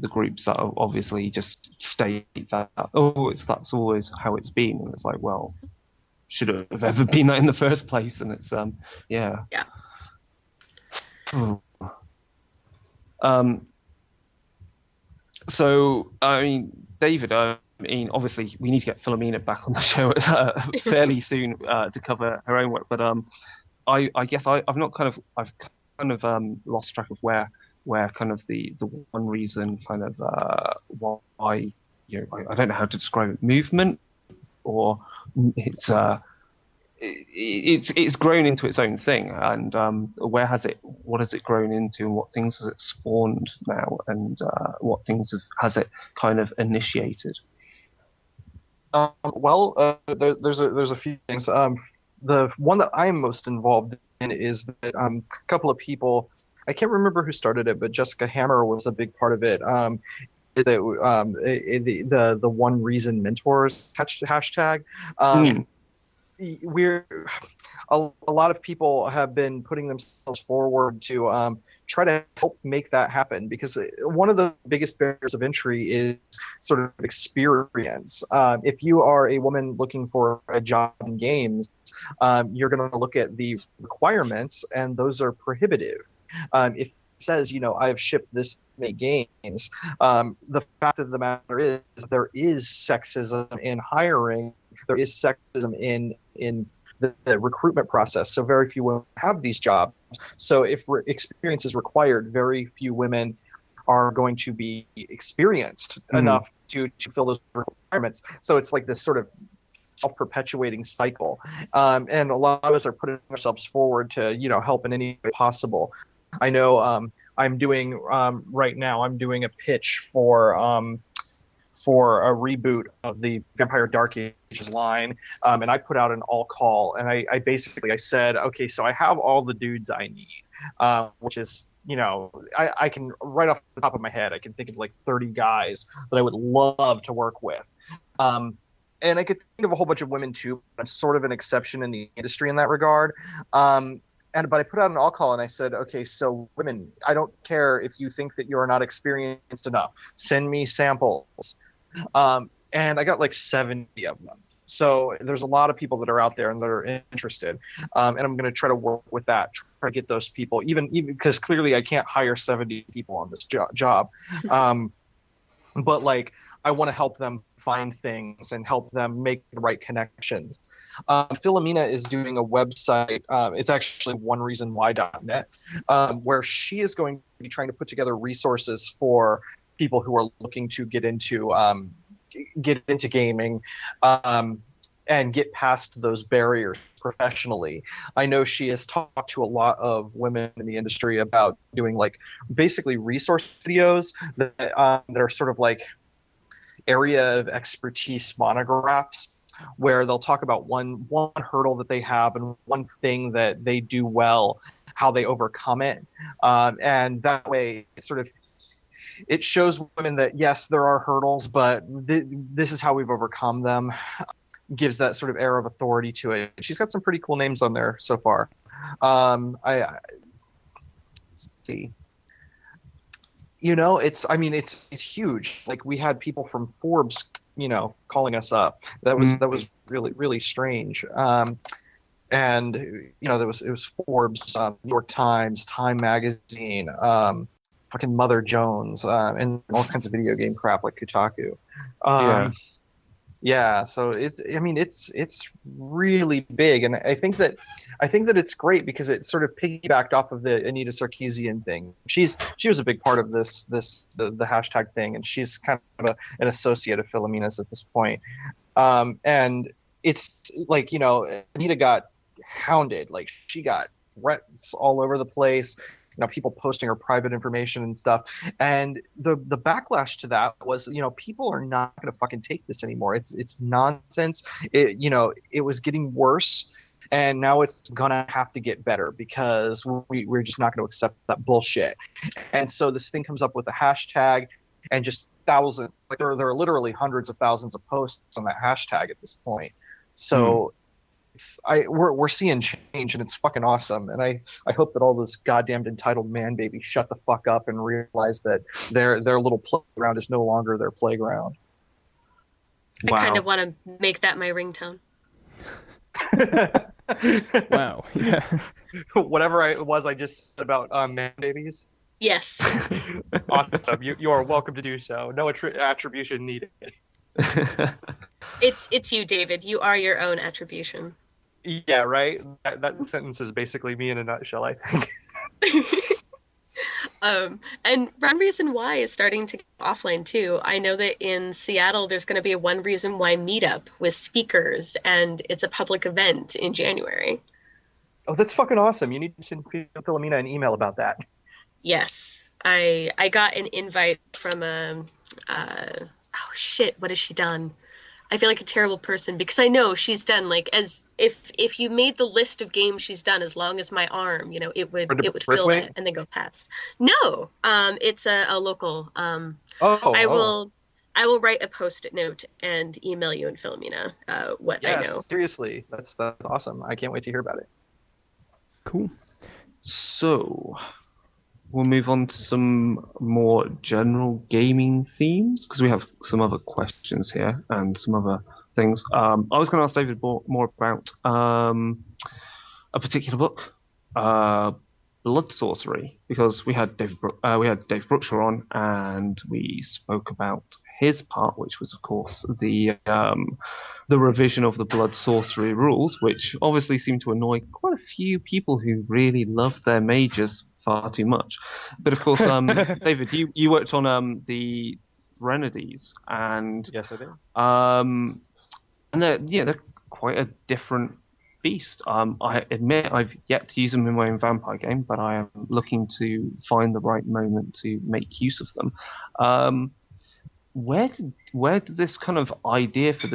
groups that obviously just state that that's always how it's been, and it's like, well, should it have ever been that in the first place? And it's yeah. So I mean, David, obviously we need to get Philomena back on the show fairly soon to cover her own work, but I guess I've kind of lost track of where kind of the one reason kind of why I don't know how to describe it, movement, or it's grown into its own thing, and what has it grown into, and what things has it spawned now, and what things has it kind of initiated? There's a few things. The one that I'm most involved in is that a couple of people, I can't remember who started it, but Jessica Hammer was a big part of it. Is that the One Reason Mentors hashtag? We're a lot of people have been putting themselves forward to try to help make that happen, because one of the biggest barriers of entry is sort of experience. If you are a woman looking for a job in games, you're going to look at the requirements, and those are prohibitive. If it says, I've shipped this many games, the fact of the matter is there is sexism in hiring. There is sexism in the recruitment process. So very few women have these jobs. So if experience is required, very few women are going to be experienced enough to fill those requirements. So it's like this sort of self-perpetuating cycle. And a lot of us are putting ourselves forward to, help in any way possible. I know I'm doing right now, I'm doing a pitch for a reboot of the Vampire Dark Ages line, and I put out an all call, and I basically said, okay, so I have all the dudes I need, which is, I can, right off the top of my head, I can think of like 30 guys that I would love to work with. And I could think of a whole bunch of women too. I'm sort of an exception in the industry in that regard. But I put out an all call, and I said, okay, so women, I don't care if you think that you are not experienced enough. Send me samples. And I got like 70 of them. So there's a lot of people that are out there and that are interested. And I'm going to try to work with that, try to get those people, even because clearly I can't hire 70 people on this job. But like, I want to help them find things and help them make the right connections. Philomena is doing a website. It's actually onereasonwhy.net, where she is going to be trying to put together resources for people who are looking to get into gaming and get past those barriers professionally. I know she has talked to a lot of women in the industry about doing like basically resource videos that are sort of like area of expertise monographs, where they'll talk about one hurdle that they have and one thing that they do well, how they overcome it, and that way it shows women that yes, there are hurdles, but this is how we've overcome them. Gives that sort of air of authority to it. She's got some pretty cool names on there so far. Let's see. It's huge. Like, we had people from Forbes, calling us up. That was really, really strange. And it was Forbes, New York Times, Time Magazine, fucking Mother Jones, and all kinds of video game crap like Kotaku. Yeah, so it's really big, and I think that it's great because it sort of piggybacked off of the Anita Sarkeesian thing. She was a big part of the hashtag thing, and she's kind of an associate of Philomena's at this point. And it's like, Anita got hounded, like she got threats all over the place. people posting her private information and stuff. And the backlash to that was, people are not going to fucking take this anymore. It's nonsense. It was getting worse. And now it's gonna have to get better because we're just not going to accept that bullshit. And so this thing comes up with a hashtag, and just thousands, like there are literally hundreds of thousands of posts on that hashtag at this point. So we're seeing change, and it's fucking awesome. And I hope that all those goddamned entitled man babies shut the fuck up and realize that their little playground is no longer their playground. Wow. I kind of want to make that my ringtone. Wow. Yeah. Whatever it was I just said about man babies. Yes. Awesome. You are welcome to do so. No attribution needed. It's you, David. You are your own attribution. Yeah, right? That sentence is basically me in a nutshell, I think. And One Reason Why is starting to go offline too. I know that in Seattle there's going to be a One Reason Why meetup with speakers, and it's a public event in January. Oh, that's fucking awesome. You need to send Philomena an email about that. Yes. I got an invite from oh shit, what has she done? I feel like a terrible person because I know she's done like as if you made the list of games she's done as long as my arm, it would fill that and then go past. No, it's a local. I will write a post-it note and email you and Philomena what I know. Seriously, that's awesome. I can't wait to hear about it. Cool. So we'll move on to some more general gaming themes, because we have some other questions here and some other things. I was going to ask David more about a particular book, Blood Sorcery, because we had Dave Brookshire on, and we spoke about his part, which was, of course, the revision of the Blood Sorcery rules, which obviously seemed to annoy quite a few people who really love their mages far too much. But of course, David, you worked on the Threnodies, and yes, I did. And they're quite a different beast. I admit I've yet to use them in my own vampire game, but I am looking to find the right moment to make use of them. Where did this kind of idea for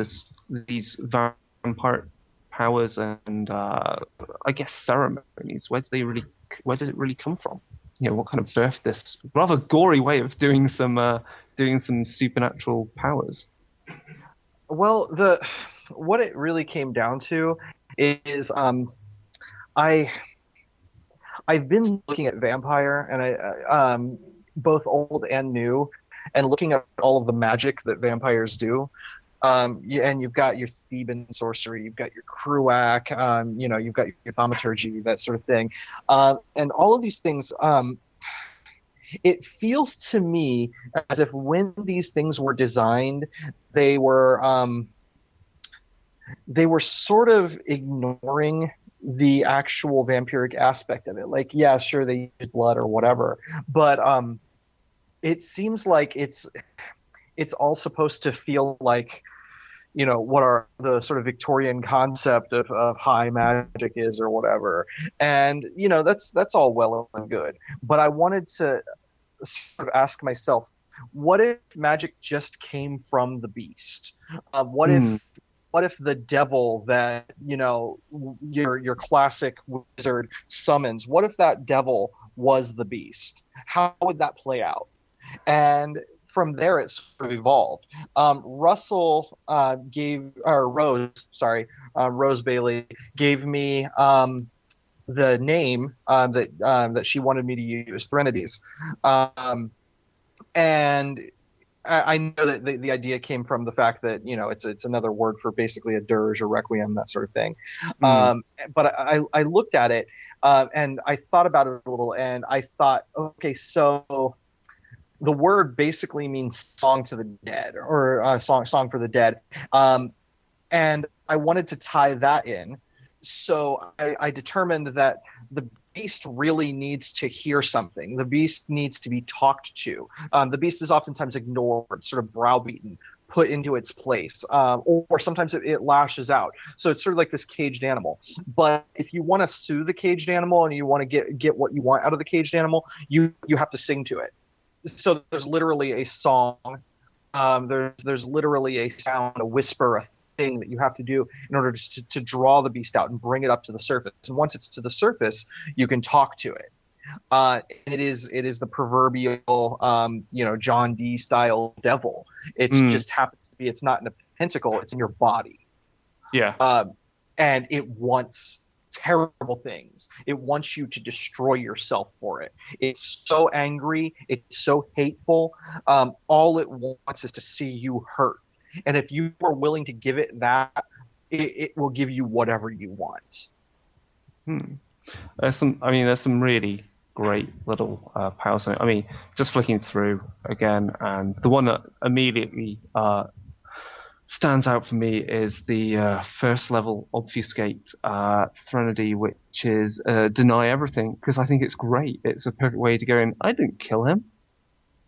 these vampire powers and I guess ceremonies, where did it really come from? What kind of birthed this rather gory way of doing some supernatural powers? Well, what it really came down to is I've been looking at vampire, and I both old and new, and looking at all of the magic that vampires do. And you've got your Theban sorcery, you've got your Kruak, you've got your thaumaturgy, that sort of thing. And all of these things, it feels to me as if when these things were designed, they were sort of ignoring the actual vampiric aspect of it. Like, yeah, sure, they use blood or whatever, but it seems like it's all supposed to feel like, what are the sort of Victorian concept of high magic is or whatever. And, that's all well and good. But I wanted to sort of ask myself, what if magic just came from the beast? What if the devil that, your classic wizard summons, what if that devil was the beast? How would that play out? And from there, it sort of evolved. Rose Bailey gave me the name that she wanted me to use, Threnodies. And I know that the idea came from the fact that, it's another word for basically a dirge or requiem, that sort of thing. But I looked at it and I thought about it a little, and I thought, okay, so the word basically means song to the dead, or song for the dead. And I wanted to tie that in. So I determined that the beast really needs to hear something. The beast needs to be talked to. The beast is oftentimes ignored, sort of browbeaten. put into its place, or sometimes it lashes out. So it's sort of like this caged animal. But if you want to soothe the caged animal and you want to get what you want out of the caged animal, you have to sing to it. So there's literally a song, there's literally a sound, a whisper, a thing that you have to do in order to draw the beast out and bring it up to the surface. And once it's to the surface, you can talk to it. It is the proverbial, John Dee style devil. It just happens to be, it's not in a pentacle, it's in your body. Yeah. And it wants terrible things. It wants you to destroy yourself for it. It's so angry. It's so hateful. All it wants is to see you hurt. And if you are willing to give it that, it will give you whatever you want. There's some really great little powers. I mean, just flicking through again, and the one that immediately stands out for me is the first level obfuscate threnody, which is deny everything, because I think it's great. It's a perfect way to go in, I didn't kill him.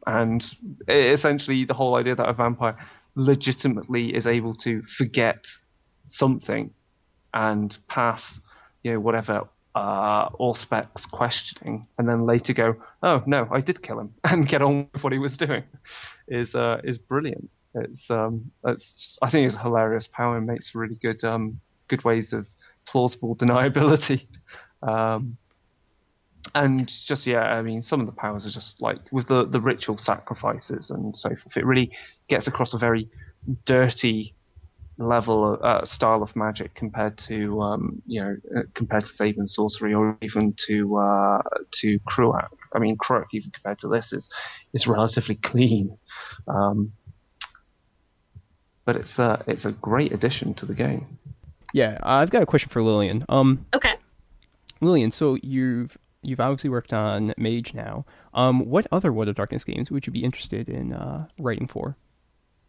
And essentially the whole idea that a vampire legitimately is able to forget something and pass, whatever Allspec's questioning, and then later go, oh no, I did kill him, and get on with what he was doing, is brilliant. It's I think it's a hilarious power and makes really good ways of plausible deniability. And just, some of the powers are just like with the ritual sacrifices and so forth. It really gets across a very dirty level style of magic compared to Fable and Sorcery, or even to Kruak. I mean, Kruak, even compared to this, is relatively clean. But it's a great addition to the game. Yeah, I've got a question for Lillian. Okay. Lillian, so you've obviously worked on Mage now. What other World of Darkness games would you be interested in writing for?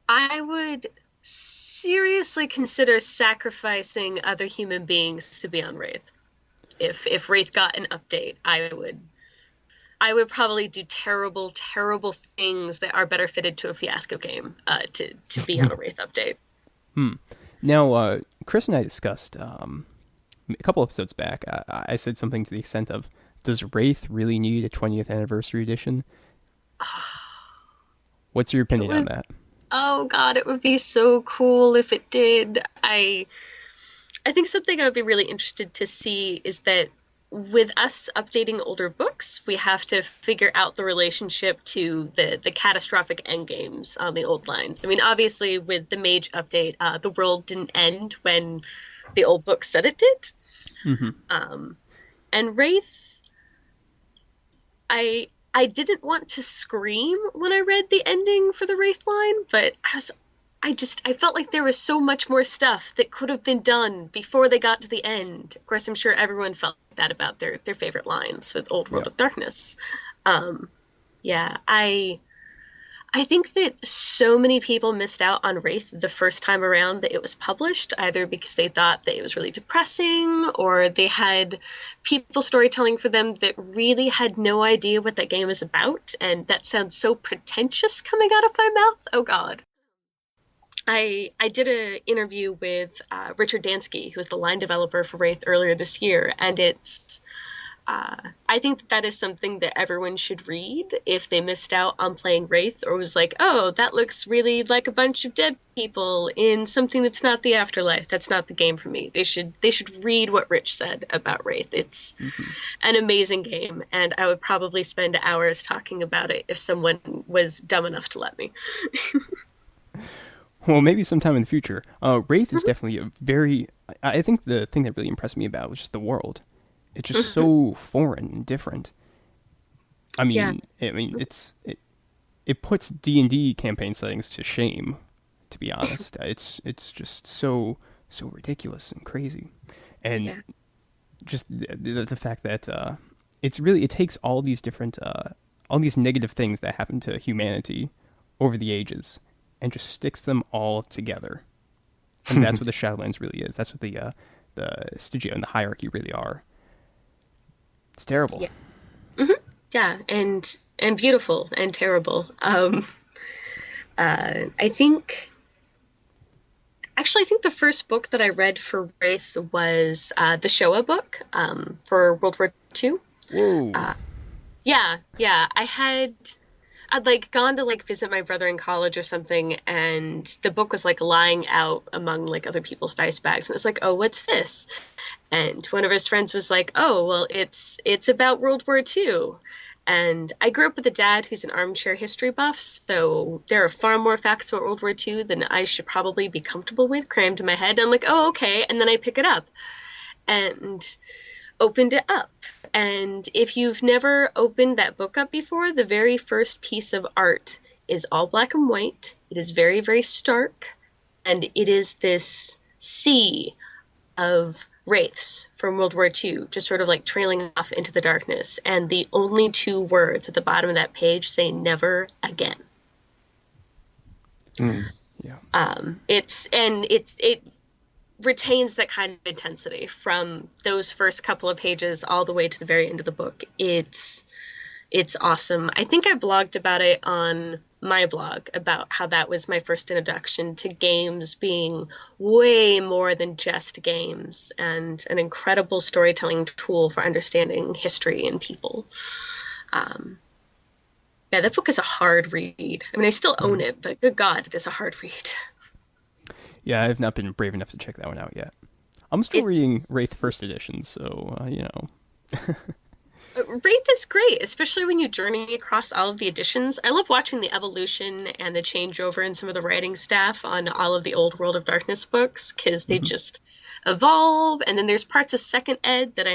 I would seriously consider sacrificing other human beings to be on Wraith. If Wraith got an update, I would probably do terrible, terrible things that are better fitted to a Fiasco game to be on a Wraith update. Now, Chris and I discussed a couple episodes back. I said something to the extent of, does Wraith really need a 20th anniversary edition? What's your opinion on that? Oh god, it would be so cool if it did. I think something I would be really interested to see is that with us updating older books, we have to figure out the relationship to the catastrophic endgames on the old lines. I mean, obviously, with the Mage update, the world didn't end when the old book said it did. Mm-hmm. And Wraith, I didn't want to scream when I read the ending for the Wraith line, but I felt like there was so much more stuff that could have been done before they got to the end. Of course, I'm sure everyone felt that about their favorite lines with Old World of Darkness. I think that so many people missed out on Wraith the first time around that it was published, either because they thought that it was really depressing, or they had people storytelling for them that really had no idea what that game was about, and that sounds so pretentious coming out of my mouth. Oh god. I did an interview with Richard Dansky, who was the line developer for Wraith earlier this year, and it's I think that is something that everyone should read if they missed out on playing Wraith, or was like, oh, that looks really like a bunch of dead people in something that's not the afterlife. That's not the game for me. They should read what Rich said about Wraith. It's an amazing game, and I would probably spend hours talking about it if someone was dumb enough to let me. Well, maybe sometime in the future. Wraith is definitely a very... I think the thing that really impressed me about was just the world. It's just so foreign and different. I mean, it puts D&D campaign settings to shame, to be honest. It's just so ridiculous and crazy. And just the fact that it takes all these different all these negative things that happen to humanity over the ages and just sticks them all together. And that's what the Shadowlands really is. That's what the Stygia and the Hierarchy really are. It's terrible. Yeah. Mm-hmm. Yeah, and beautiful and terrible. I think Actually, I think the first book that I read for Wraith was the Showa book for World War II. Whoa. Yeah. I'd like gone to like visit my brother in college or something, and the book was like lying out among like other people's dice bags, and it's like, oh, what's this? And one of his friends was like, oh, well, it's about World War II. And I grew up with a dad who's an armchair history buff, so there are far more facts about World War II than I should probably be comfortable with crammed in my head. I'm like, oh, okay. And then I pick it up and opened it up. And if you've never opened that book up before, the very first piece of art is all black and white. It is very, very stark. And it is this sea of wraiths from World War II, just sort of like trailing off into the darkness. And the only two words at the bottom of that page say never again. Yeah. It retains that kind of intensity from those first couple of pages all the way to the very end of the book. It's awesome. I think I blogged about it on my blog about how that was my first introduction to games being way more than just games and an incredible storytelling tool for understanding history and people. Yeah, that book is a hard read. I mean, I still own it, but good God, it is a hard read. Yeah, I've not been brave enough to check that one out yet. I'm still reading Wraith First Edition, so, you know. Wraith is great, especially when you journey across all of the editions. I love watching the evolution and the changeover in some of the writing staff on all of the old World of Darkness books, because they just evolve. And then there's parts of second ed that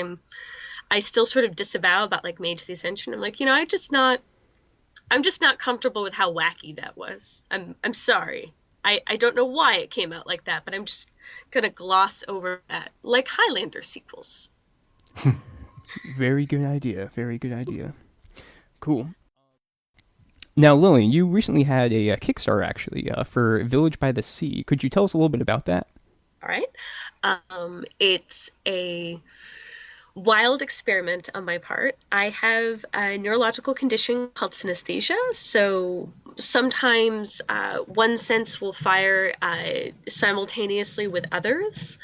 I still sort of disavow about, like Mage of the Ascension. I'm like, I'm just not comfortable with how wacky that was. I'm sorry. I don't know why it came out like that, but I'm just gonna gloss over that, like Highlander sequels. Very good idea. Very good idea. Cool. Now, Lillian, you recently had a Kickstarter, actually, for Village by the Sea. Could you tell us a little bit about that? All right. It's a wild experiment on my part. I have a neurological condition called synesthesia, so sometimes one sense will fire simultaneously with others.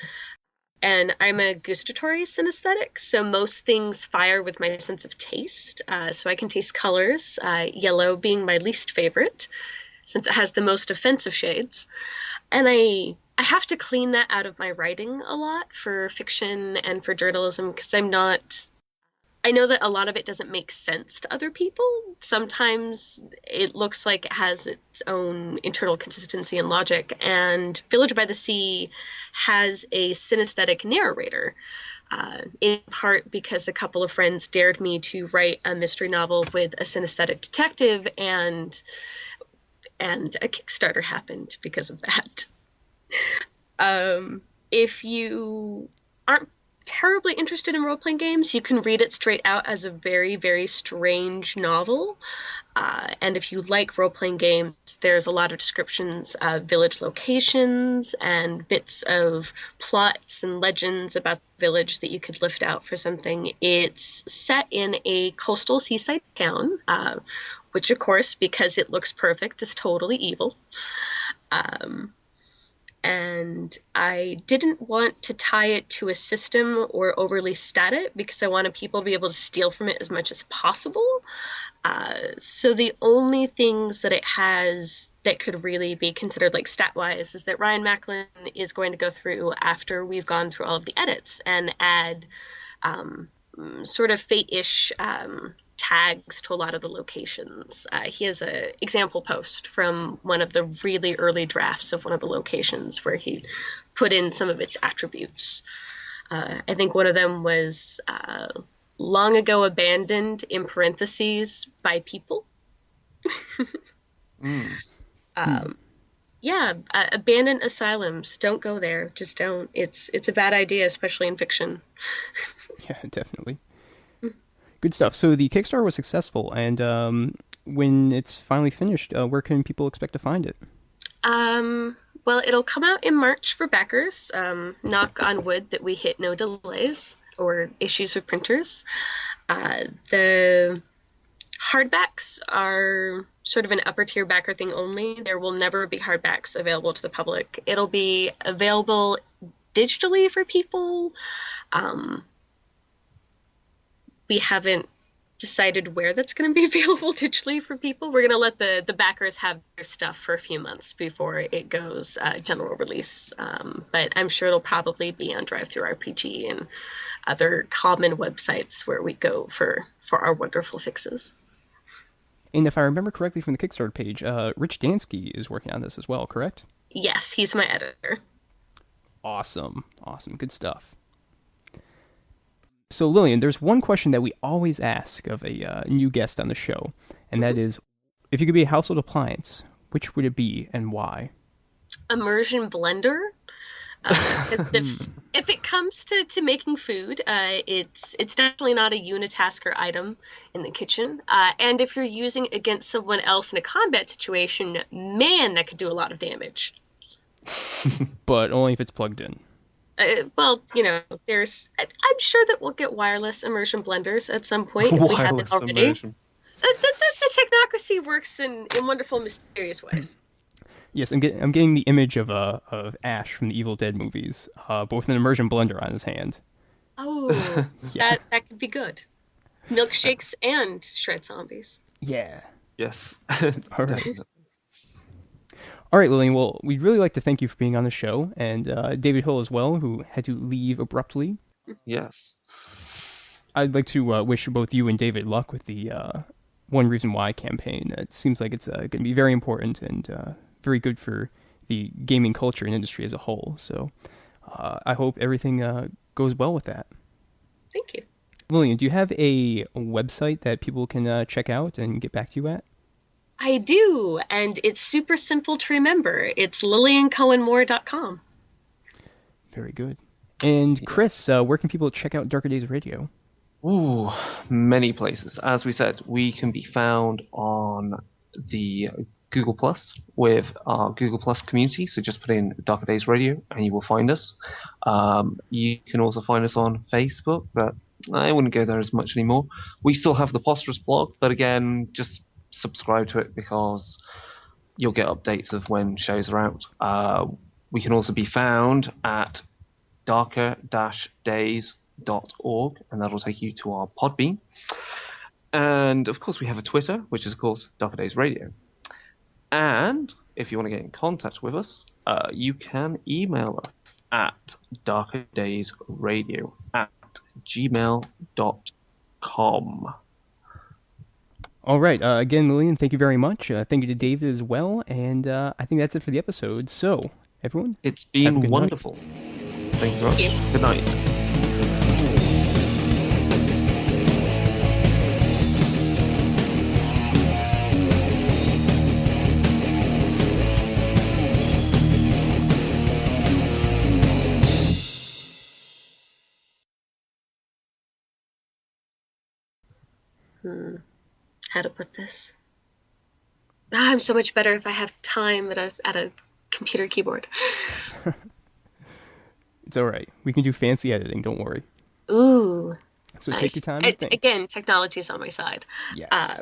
And I'm a gustatory synesthetic, so most things fire with my sense of taste. So I can taste colors, yellow being my least favorite, since it has the most offensive shades. And I have to clean that out of my writing a lot for fiction and for journalism, because I know that a lot of it doesn't make sense to other people. Sometimes it looks like it has its own internal consistency and logic. And Village by the Sea has a synesthetic narrator, in part because a couple of friends dared me to write a mystery novel with a synesthetic detective, and a Kickstarter happened because of that. If you aren't terribly interested in role-playing games, you can read it straight out as a very, very strange novel. And if you like role-playing games, there's a lot of descriptions of village locations and bits of plots and legends about the village that you could lift out for something. It's set in a coastal seaside town, which, of course, because it looks perfect, is totally evil. And I didn't want to tie it to a system or overly stat it, because I wanted people to be able to steal from it as much as possible. So the only things that it has that could really be considered like stat-wise is that Ryan Macklin is going to go through after we've gone through all of the edits and add sort of fate-ish tags to a lot of the locations. He has an example post from one of the really early drafts of one of the locations where he put in some of its attributes. I think one of them was long ago abandoned, in parentheses, by people. Yeah, abandoned asylums. Don't go there. Just don't. It's a bad idea, especially in fiction. Yeah, definitely. Good stuff. So the Kickstarter was successful, and when it's finally finished, where can people expect to find it? Well, it'll come out in March for backers. Knock on wood that we hit no delays or issues with printers. The Hardbacks are sort of an upper tier backer thing only. There will never be hardbacks available to the public. It'll be available digitally for people. We haven't decided where that's going to be available digitally for people. We're going to let the backers have their stuff for a few months before it goes general release. But I'm sure it'll probably be on DriveThruRPG and other common websites where we go for our wonderful fixes. And if I remember correctly from the Kickstarter page, Rich Dansky is working on this as well, correct? Yes, he's my editor. Awesome. Good stuff. So, Lillian, there's one question that we always ask of a new guest on the show, and that is, if you could be a household appliance, which would it be and why? Immersion blender. Because if it comes to making food, it's definitely not a unitasker item in the kitchen. And if you're using it against someone else in a combat situation, man, that could do a lot of damage. But only if it's plugged in. Well, there's. I'm sure that we'll get wireless immersion blenders at some point if we haven't already. The technocracy works in wonderful, mysterious ways. Yes, I'm getting the image of Ash from the Evil Dead movies, but with an immersion blender on his hand. Oh, yeah. that could be good. Milkshakes and shred zombies. Yeah. Yes. All right. All right, Lillian. Well, we'd really like to thank you for being on the show, and David Hill as well, who had to leave abruptly. Yes. I'd like to wish both you and David luck with the One Reason Why campaign. It seems like it's going to be very important and very good for the gaming culture and industry as a whole. So I hope everything goes well with that. Thank you. Lillian, do you have a website that people can check out and get back to you at? I do, and it's super simple to remember. It's LillianCohen-Moore.com. Very good. And Chris, where can people check out Darker Days Radio? Ooh, many places. As we said, we can be found on the Google Plus with our Google Plus community. So just put in Darker Days Radio and you will find us. You can also find us on Facebook, but I wouldn't go there as much anymore. We still have the Posterous blog, but again, just subscribe to it because you'll get updates of when shows are out. We can also be found at darker-days.org, and that'll take you to our Podbean. And of course we have a Twitter, which is of course Darker Days Radio. And if you want to get in contact with us, you can email us at darkerdaysradio@gmail.com. All right. Again, Lillian, thank you very much. Thank you to David as well. And I think that's it for the episode. So, everyone, it's been wonderful. Thank you very much. Good night. How to put this? I'm so much better if I have time at a computer keyboard. It's all right. We can do fancy editing. Don't worry. Ooh. So nice. take your time. And think. Again, technology is on my side. Yes.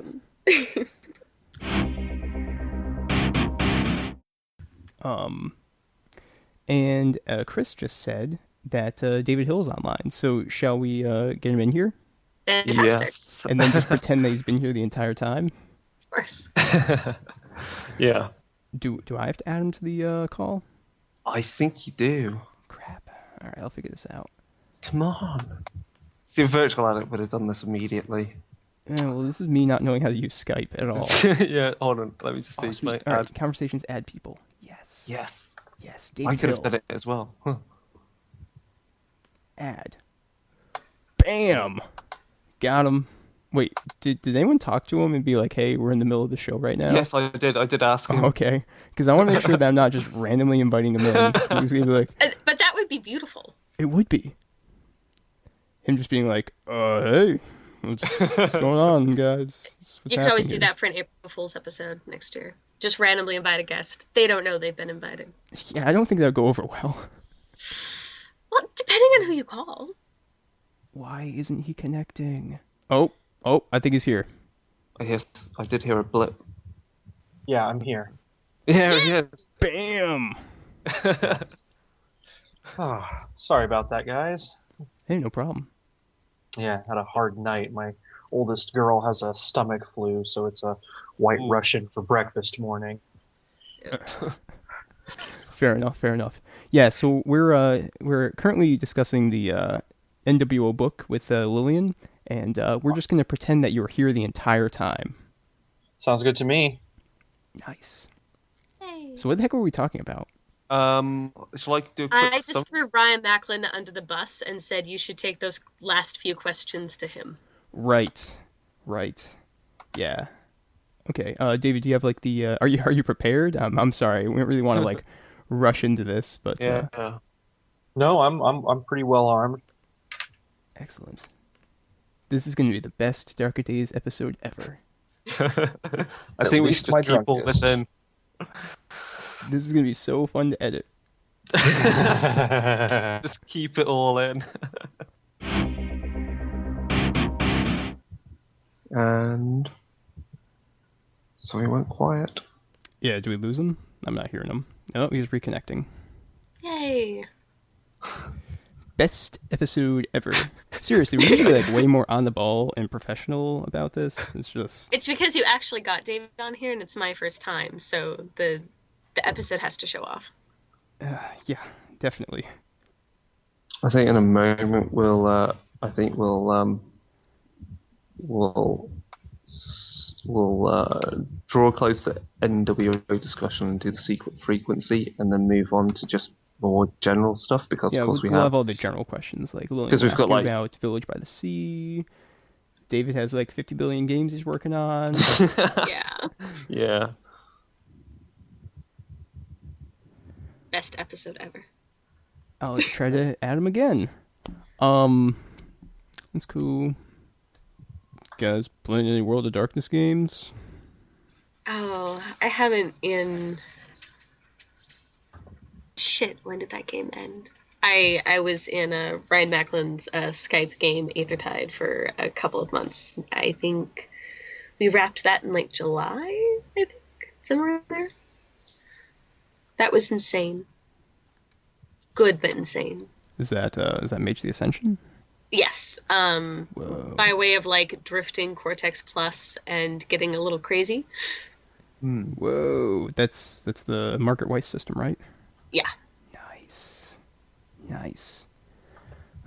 And Chris just said that David Hill's online. So shall we get him in here? Fantastic. Yeah. And then just pretend that he's been here the entire time? Of course. Yeah. Do I have to add him to the call? I think you do. Crap. All right, I'll figure this out. Come on. See, a virtual addict would have done this immediately. Yeah, well, this is me not knowing how to use Skype at all. Yeah, hold on. Let me just see. Sweet. All right, conversations add people. Yes. Yes. Yes, David I could Hill. have done it as well. Huh. Add. Bam! Got him. Wait, did anyone talk to him and be like, hey, we're in the middle of the show right now? Yes, I did. I did ask him. Oh, okay. Because I want to make sure that I'm not just randomly inviting him in. He's going to be like... But that would be beautiful. It would be. Him just being like, hey, what's going on, guys? You could always do that for an April Fool's episode next year. Just randomly invite a guest. They don't know they've been invited. Yeah, I don't think that would go over well. Well, depending on who you call. Why isn't he connecting? Oh, I think he's here. I did hear a blip. Yeah, I'm here. Yeah, yeah. Bam! Oh, sorry about that, guys. Hey, no problem. Yeah, had a hard night. My oldest girl has a stomach flu, so it's a white Ooh. Russian for breakfast morning. Fair enough. Fair enough. Yeah. So we're currently discussing the NWO book with Lillian, and we're just gonna pretend that you were here the entire time. Sounds good to me. Nice. Hey. So what the heck were we talking about? Shall I do a quick I just threw Ryan Macklin under the bus and said you should take those last few questions to him. Right. Yeah. Okay. David, do you have like the? Are you prepared? I'm sorry. We don't really want to like rush into this, but Yeah. No, I'm pretty well armed. excellent. This is going to be the best Darker Days episode ever. I think we least should my just keep all this in. This is going to be so fun to edit. Just keep it all in. And so he went quiet. Yeah. Do we lose him? I'm not hearing him. Oh, he's reconnecting. Yay. Best episode ever. Seriously, we're usually like way more on the ball and professional about this. It's because you actually got David on here and it's my first time, so the episode has to show off. Yeah, definitely. I think in a moment we'll draw a close to NWO discussion and do the secret frequency, and then move on to just more general stuff because Yeah, of course we'll have all the general questions like Lillian because we've got like about Village by the Sea. David has like 50 billion games he's working on. Yeah. Yeah. Best episode ever. I'll try to add him again. That's cool. Guys, playing any World of Darkness games? Oh, I haven't in... Shit, when did that game end? I was in Ryan Macklin's Skype game, Aethertide, for a couple of months. I think we wrapped that in like July, I think, somewhere there. That was insane. Good, but insane. Is that Mage of the Ascension? Yes. Whoa. By way of like drifting Cortex Plus and getting a little crazy. Whoa. That's the Margaret Weiss system, right? Yeah. Nice.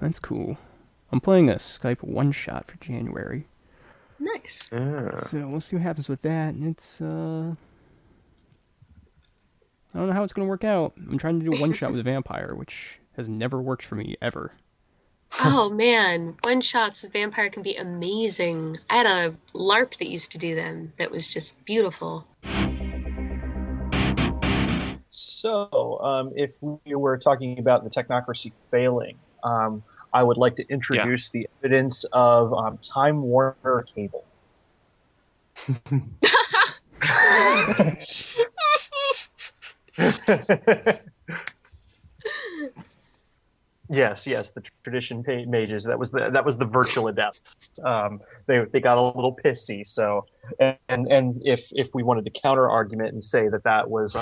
That's cool. I'm playing a Skype one-shot for January. Nice. Yeah. So we'll see what happens with that. And it's, I don't know how it's going to work out. I'm trying to do a one-shot with a vampire, which has never worked for me, ever. Oh man, one shots with vampire can be amazing. I had a LARP that used to do them that was just beautiful. So, if we were talking about the technocracy failing, I would like to introduce the evidence of Time Warner cable. Yes, the tradition mages. That was the virtual adepts. They got a little pissy. So, and if we wanted to counter argument and say that was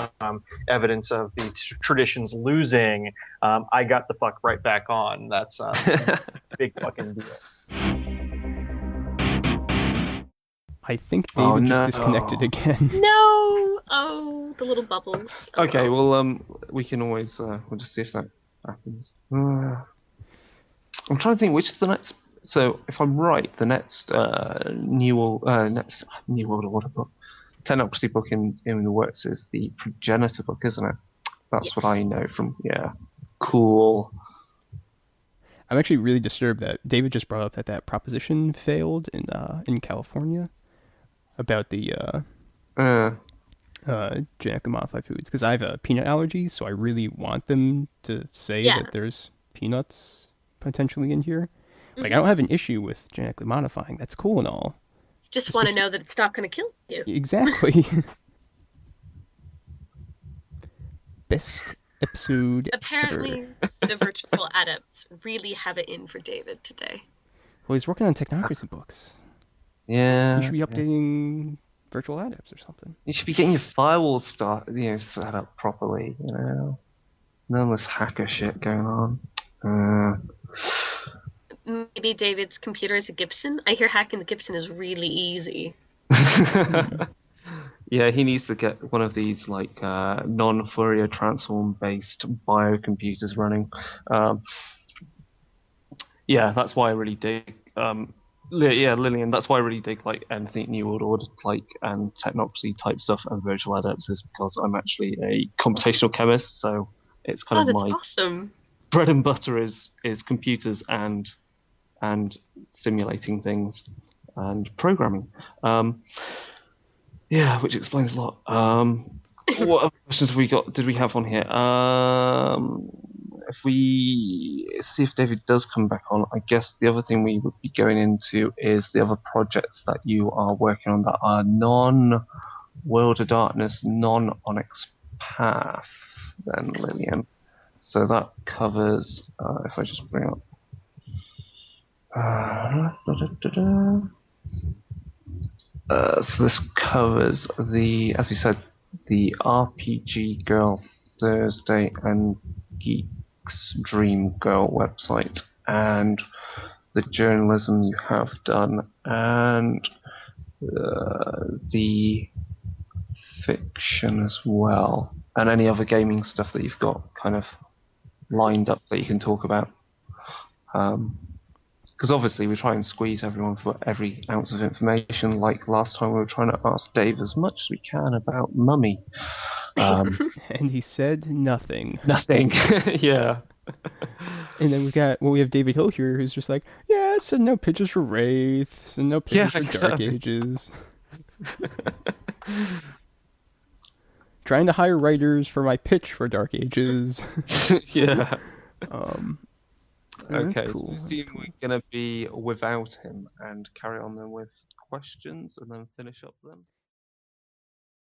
evidence of the traditions losing, I got the fuck right back on. That's a big fucking deal. I think David just disconnected again. No! Oh, the little bubbles. Oh, Okay, well, we can always we'll just see if that happens. I'm trying to think which is the next. So, if I'm right, the next New World Order book, Technocracy book in the works is the Progenitor book, isn't it? That's what I know from. Yeah, cool. I'm actually really disturbed that David just brought up that proposition failed in California about the genetically modified foods, because I have a peanut allergy, so I really want them to say that there's peanuts potentially in here. Like, I don't have an issue with genetically modifying. That's cool and all. Just want to know that it's not going to kill you. Exactly. Best episode Apparently, the virtual adepts really have it in for David today. Well, he's working on Technocracy books. Yeah. You should be updating virtual adapts or something. You should be getting your firewall set up properly, None of this hacker shit going on. Maybe David's computer is a Gibson. I hear hacking the Gibson is really easy. Yeah, he needs to get one of these non-Fourier transform based biocomputers running. Yeah, that's why I really dig. Lillian, that's why I really dig anything New World Order and Technocracy type stuff and virtual adapts is because I'm actually a computational chemist, so it's kind of that's my awesome. bread and butter is computers and simulating things and programming. Yeah, which explains a lot. What other questions have we got? Did we have on here? If we see if David does come back on, I guess the other thing we would be going into is the other projects that you are working on that are non-World of Darkness, non-Onyx Path, then, Lillian. So that covers, if I just bring up... so this covers as you said, the RPG Girl Thursday and Geeks Dream Girl website, and the journalism you have done, and the fiction as well, and any other gaming stuff that you've got kind of lined up that you can talk about. Because obviously we try and squeeze everyone for every ounce of information. Like last time we were trying to ask Dave as much as we can about Mummy. And he said nothing. Nothing. Yeah. And then we have David Hill here who's just like, yeah, send no pictures for Wraith, send no pictures for Dark Ages. Trying to hire writers for my pitch for Dark Ages. Yeah. That's okay, cool. We're going to be without him and carry on then with questions and then finish up then.